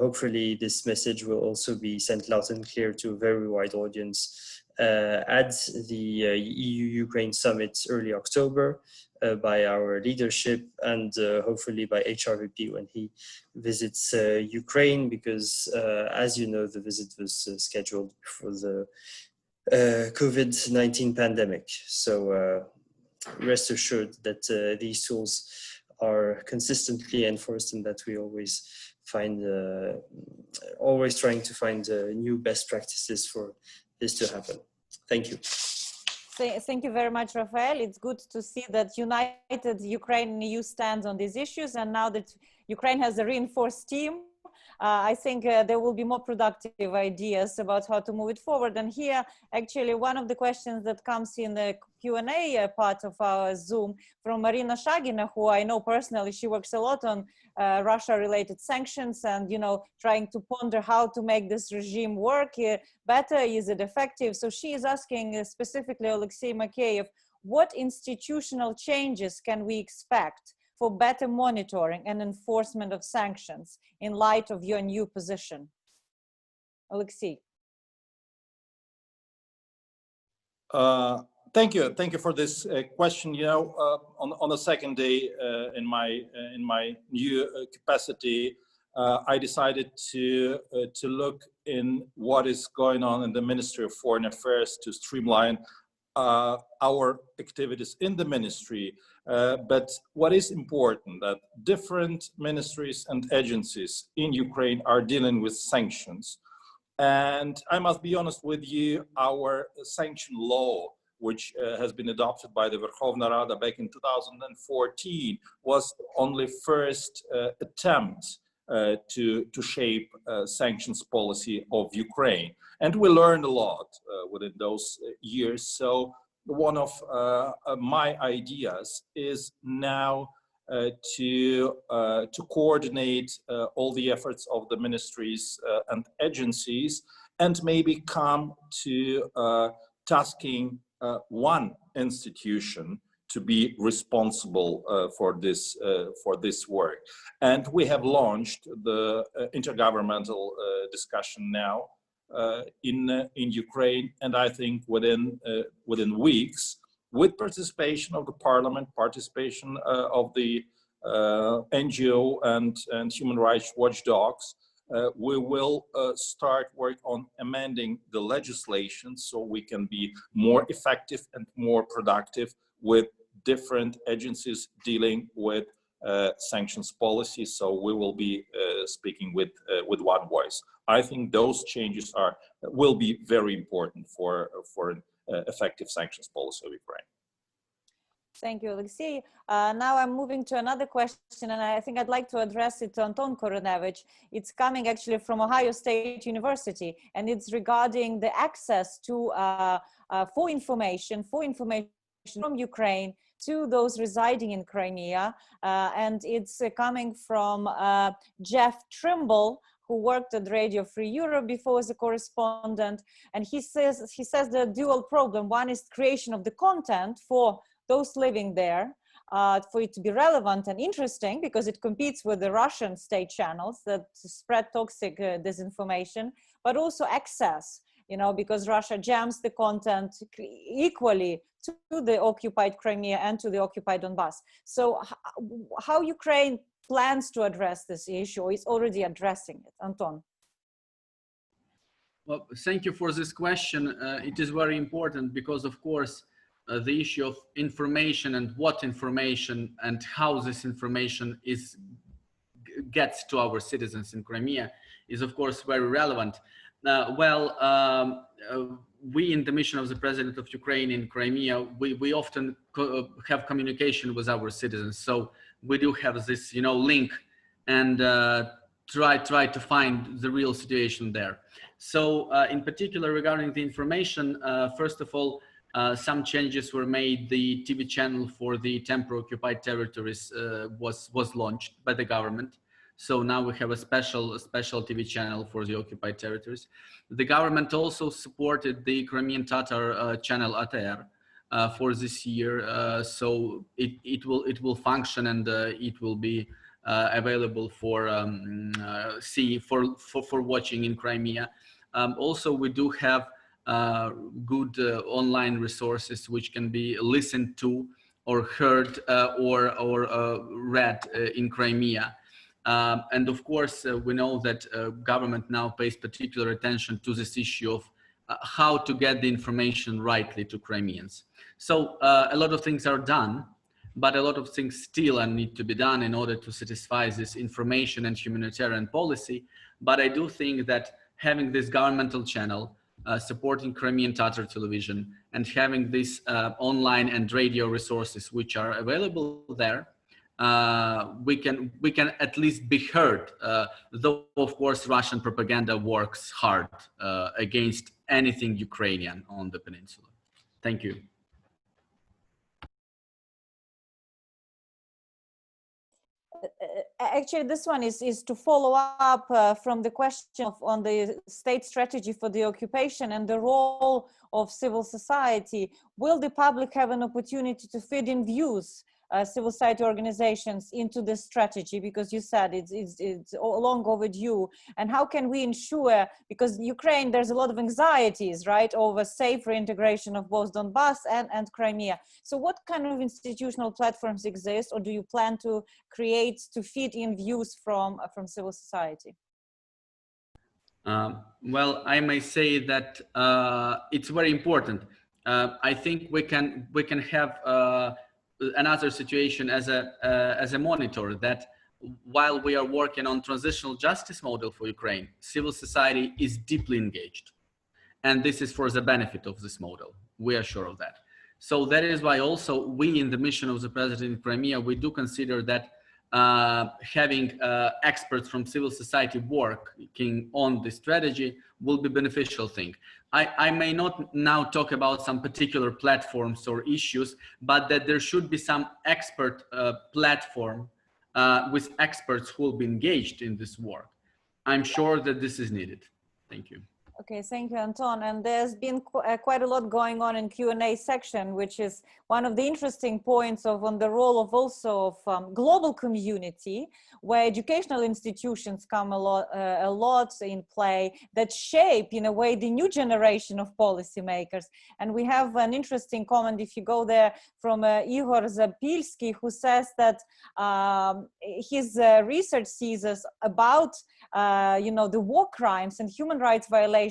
hopefully this message will also be sent loud and clear to a very wide audience at the EU-Ukraine summit early October by our leadership, and hopefully by HRVP when he visits Ukraine, because as you know, the visit was scheduled for the COVID-19 pandemic. So rest assured that these tools are consistently enforced and that we always trying to find new best practices for this to happen. Thank you. Thank you very much, Rafael. It's good to see that united Ukraine and EU stands on these issues, and now that Ukraine has a reinforced team, I think there will be more productive ideas about how to move it forward. And here, actually, one of the questions that comes in the Q&A part of our Zoom from Marina Shagina, who I know personally, she works a lot on Russia-related sanctions and, trying to ponder how to make this regime work better. Is it effective? So she is asking specifically Oleksii Makeiev, what institutional changes can we expect for better monitoring and enforcement of sanctions in light of your new position? Oleksii. Thank you for this question. On the second day in my new capacity, I decided to look in what is going on in the Ministry of Foreign Affairs to streamline our activities in the ministry. But what is important, that different ministries and agencies in Ukraine are dealing with sanctions. And I must be honest with you, our sanction law, which has been adopted by the Verkhovna Rada back in 2014, was only first attempt to shape sanctions policy of Ukraine. And we learned a lot within those years. So one of my ideas is now to coordinate all the efforts of the ministries and agencies, and maybe come to tasking one institution to be responsible for this work. And we have launched the intergovernmental discussion now in Ukraine, and I think within weeks, with participation of the parliament, participation of the NGO and human rights watchdogs, we will start work on amending the legislation so we can be more effective and more productive with different agencies dealing with sanctions policy. So we will be speaking with one voice. I think those changes will be very important for an effective sanctions policy of Ukraine. Thank you, Oleksii. Now I'm moving to another question, and I think I'd like to address it to Anton Korynevych. It's coming actually from Ohio State University, and it's regarding the access to for information from Ukraine to those residing in Crimea, and it's coming from Jeff Trimble, who worked at Radio Free Europe before as a correspondent, and he says the dual problem. One is creation of the content for those living there, for it to be relevant and interesting, because it competes with the Russian state channels that spread toxic disinformation, but also access. you know, because Russia jams the content equally to the occupied Crimea and to the occupied Donbass. So how Ukraine plans to address this issue, or is already addressing it? Anton. Well, thank you for this question. It is very important because, of course, the issue of information and what information and how this information gets to our citizens in Crimea is, of course, very relevant. We in the mission of the President of Ukraine in Crimea, we often have communication with our citizens. So we do have this, you know, link and try to find the real situation there. So in particular regarding the information, first of all, some changes were made. The TV channel for the temporary occupied territories was launched by the government. So now we have a special TV channel for the occupied territories. The government also supported the Crimean Tatar channel ATR for this year. So it will function, and it will be available for watching in Crimea. Also, we do have good online resources which can be listened to or heard or read in Crimea. And of course, we know that government now pays particular attention to this issue of how to get the information rightly to Crimeans. So a lot of things are done, but a lot of things still need to be done in order to satisfy this information and humanitarian policy. But I do think that having this governmental channel, supporting Crimean Tatar television, and having these online and radio resources which are available there, we can at least be heard, though of course Russian propaganda works hard against anything Ukrainian on the peninsula. Thank you. Actually, this one is to follow up from the question on the state strategy for the occupation and the role of civil society. Will the public have an opportunity to feed in views, civil society organizations, into this strategy? Because you said it's long overdue. And how can we ensure, because Ukraine, there's a lot of anxieties, right, over safe reintegration of both Donbass and Crimea. So what kind of institutional platforms exist, or do you plan to create to feed in views from civil society? Well, I may say that it's very important. I think we can have another situation as a monitor, that while we are working on transitional justice model for Ukraine, civil society is deeply engaged, and this is for the benefit of this model. We are sure of that. So that is why also we in the mission of the President in Crimea, we do consider that having experts from civil society working on the strategy will be a beneficial thing. I may not now talk about some particular platforms or issues, but that there should be some expert platform with experts who will be engaged in this work. I'm sure that this is needed. Thank you. Okay, thank you, Anton. And there's been quite a lot going on in Q&A section, which is one of the interesting points on the role of also of global community, where educational institutions come a lot in play, that shape in a way the new generation of policymakers. And we have an interesting comment, if you go there, from Igor Zapilsky, who says that his research thesis about the war crimes and human rights violations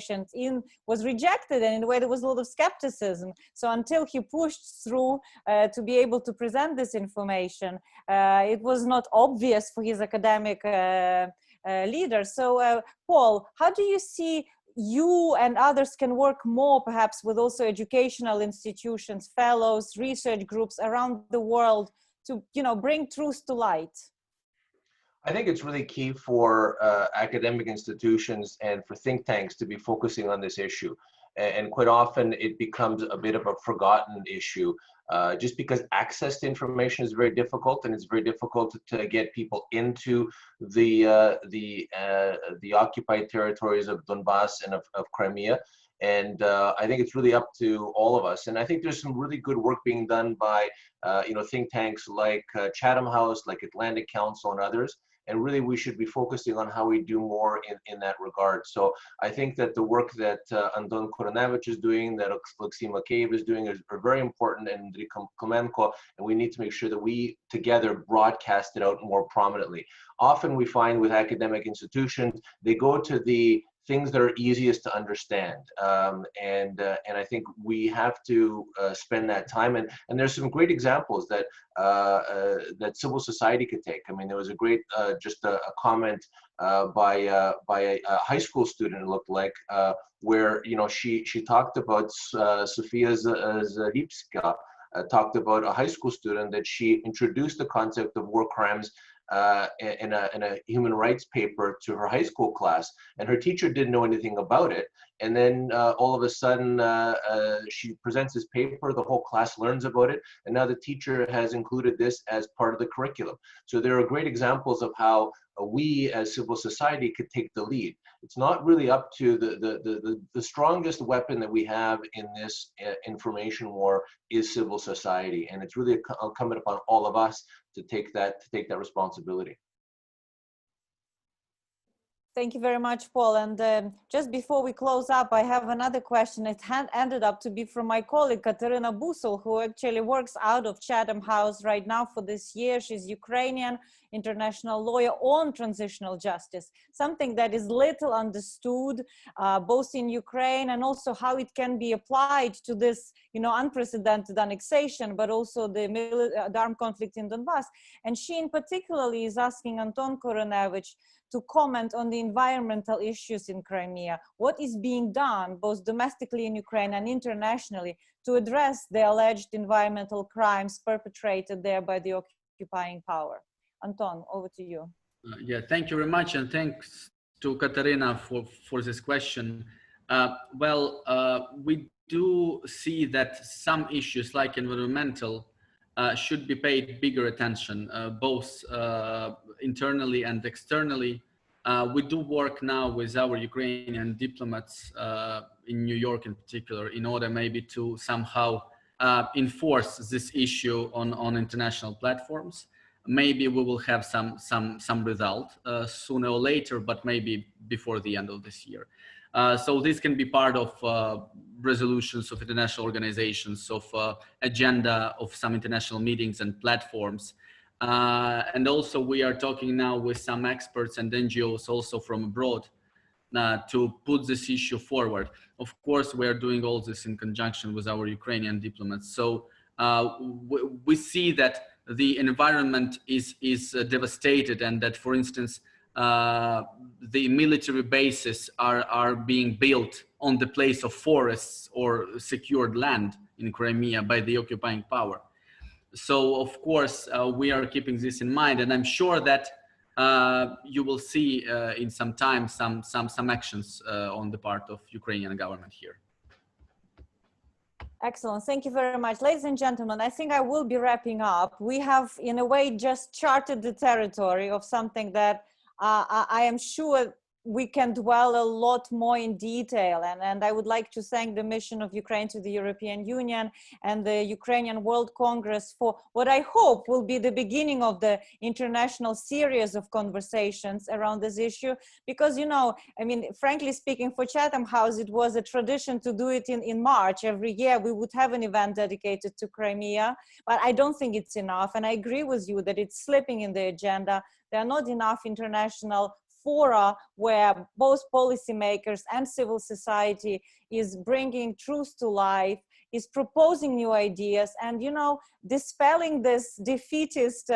was rejected, and in a way there was a lot of skepticism. So until he pushed through to be able to present this information, it was not obvious for his academic leaders. So Paul, how do you see you and others can work more perhaps with also educational institutions, fellows, research groups around the world to bring truth to light? I think it's really key for academic institutions and for think tanks to be focusing on this issue. And quite often it becomes a bit of a forgotten issue, just because access to information is very difficult, and it's very difficult to get people into the occupied territories of Donbass and of Crimea. And I think it's really up to all of us. And I think there's some really good work being done by think tanks like Chatham House, like Atlantic Council, and others. and really we should be focusing on how we do more in that regard. So I think that the work that Anton Korynevych is doing, that Oleksii Makeiev is doing, are very important, and Andrii Klymenko, and we need to make sure that we together broadcast it out more prominently. Often we find with academic institutions, they go to the things that are easiest to understand, and I think we have to spend that time. And there's some great examples that that civil society could take. I mean, there was a great just a comment by a high school student, it looked like, where she talked about Sofia Zaripska, talked about a high school student that she introduced the concept of war crimes in a human rights paper to her high school class, and her teacher didn't know anything about it. And then all of a sudden, she presents this paper, the whole class learns about it, and now the teacher has included this as part of the curriculum. So there are great examples of how we as civil society could take the lead. It's not really up to the strongest weapon that we have in this information war is civil society, and it's really incumbent upon all of us to take that responsibility. Thank you very much, Paul. And just before we close up, I have another question. It ended up to be from my colleague, Katerina Busol, who actually works out of Chatham House right now for this year. She's Ukrainian international lawyer on transitional justice, something that is little understood both in Ukraine and also how it can be applied to this, unprecedented annexation, but also the armed conflict in Donbass. And she in particular is asking Anton Korynevych to comment on the environmental issues in Crimea. What is being done both domestically in Ukraine and internationally to address the alleged environmental crimes perpetrated there by the occupying power? Anton, over to you. Yeah, thank you very much, and thanks to Katerina for this question. We do see that some issues like environmental should be paid bigger attention, both internally and externally. We do work now with our Ukrainian diplomats in New York in particular, in order maybe to somehow enforce this issue on international platforms. Maybe we will have some result sooner or later, but maybe before the end of this year. So this can be part of resolutions of international organizations, of agenda of some international meetings and platforms. And also we are talking now with some experts and NGOs also from abroad to put this issue forward. Of course, we are doing all this in conjunction with our Ukrainian diplomats. So we see that the environment is devastated, and that, for instance, the military bases are being built on the place of forests or secured land in Crimea by the occupying power. So, of course, we are keeping this in mind, and I'm sure that you will see in some time some actions on the part of Ukrainian government here. Excellent. Thank you very much. Ladies and gentlemen, I think I will be wrapping up. We have, in a way, just charted the territory of something that I am sure we can dwell a lot more in detail. And I would like to thank the mission of Ukraine to the European Union and the Ukrainian World Congress for what I hope will be the beginning of the international series of conversations around this issue. Because, I mean, frankly speaking, for Chatham House, it was a tradition to do it in March. Every year we would have an event dedicated to Crimea, but I don't think it's enough. And I agree with you that it's slipping in the agenda. There are not enough international fora where both policymakers and civil society is bringing truth to life, is proposing new ideas, and dispelling this defeatist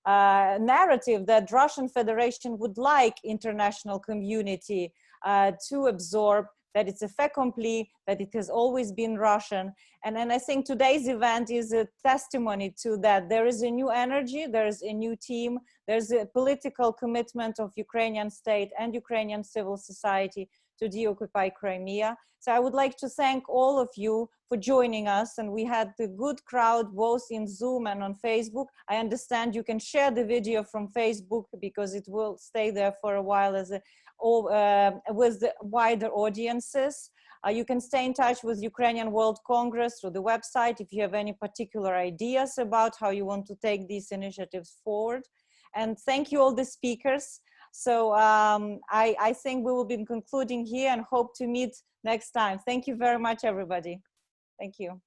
narrative that Russian Federation would like international community to absorb, that it's a fait accompli, that it has always been Russian. And I think today's event is a testimony to that. There is a new energy, there's a new team, there's a political commitment of Ukrainian state and Ukrainian civil society to deoccupy Crimea. So I would like to thank all of you for joining us. And we had a good crowd both in Zoom and on Facebook. I understand you can share the video from Facebook because it will stay there for a while as with the wider audiences. You can stay in touch with Ukrainian World Congress through the website if you have any particular ideas about how you want to take these initiatives forward. And thank you all the speakers. So I think we will be concluding here and hope to meet next time. Thank you very much, everybody. Thank you.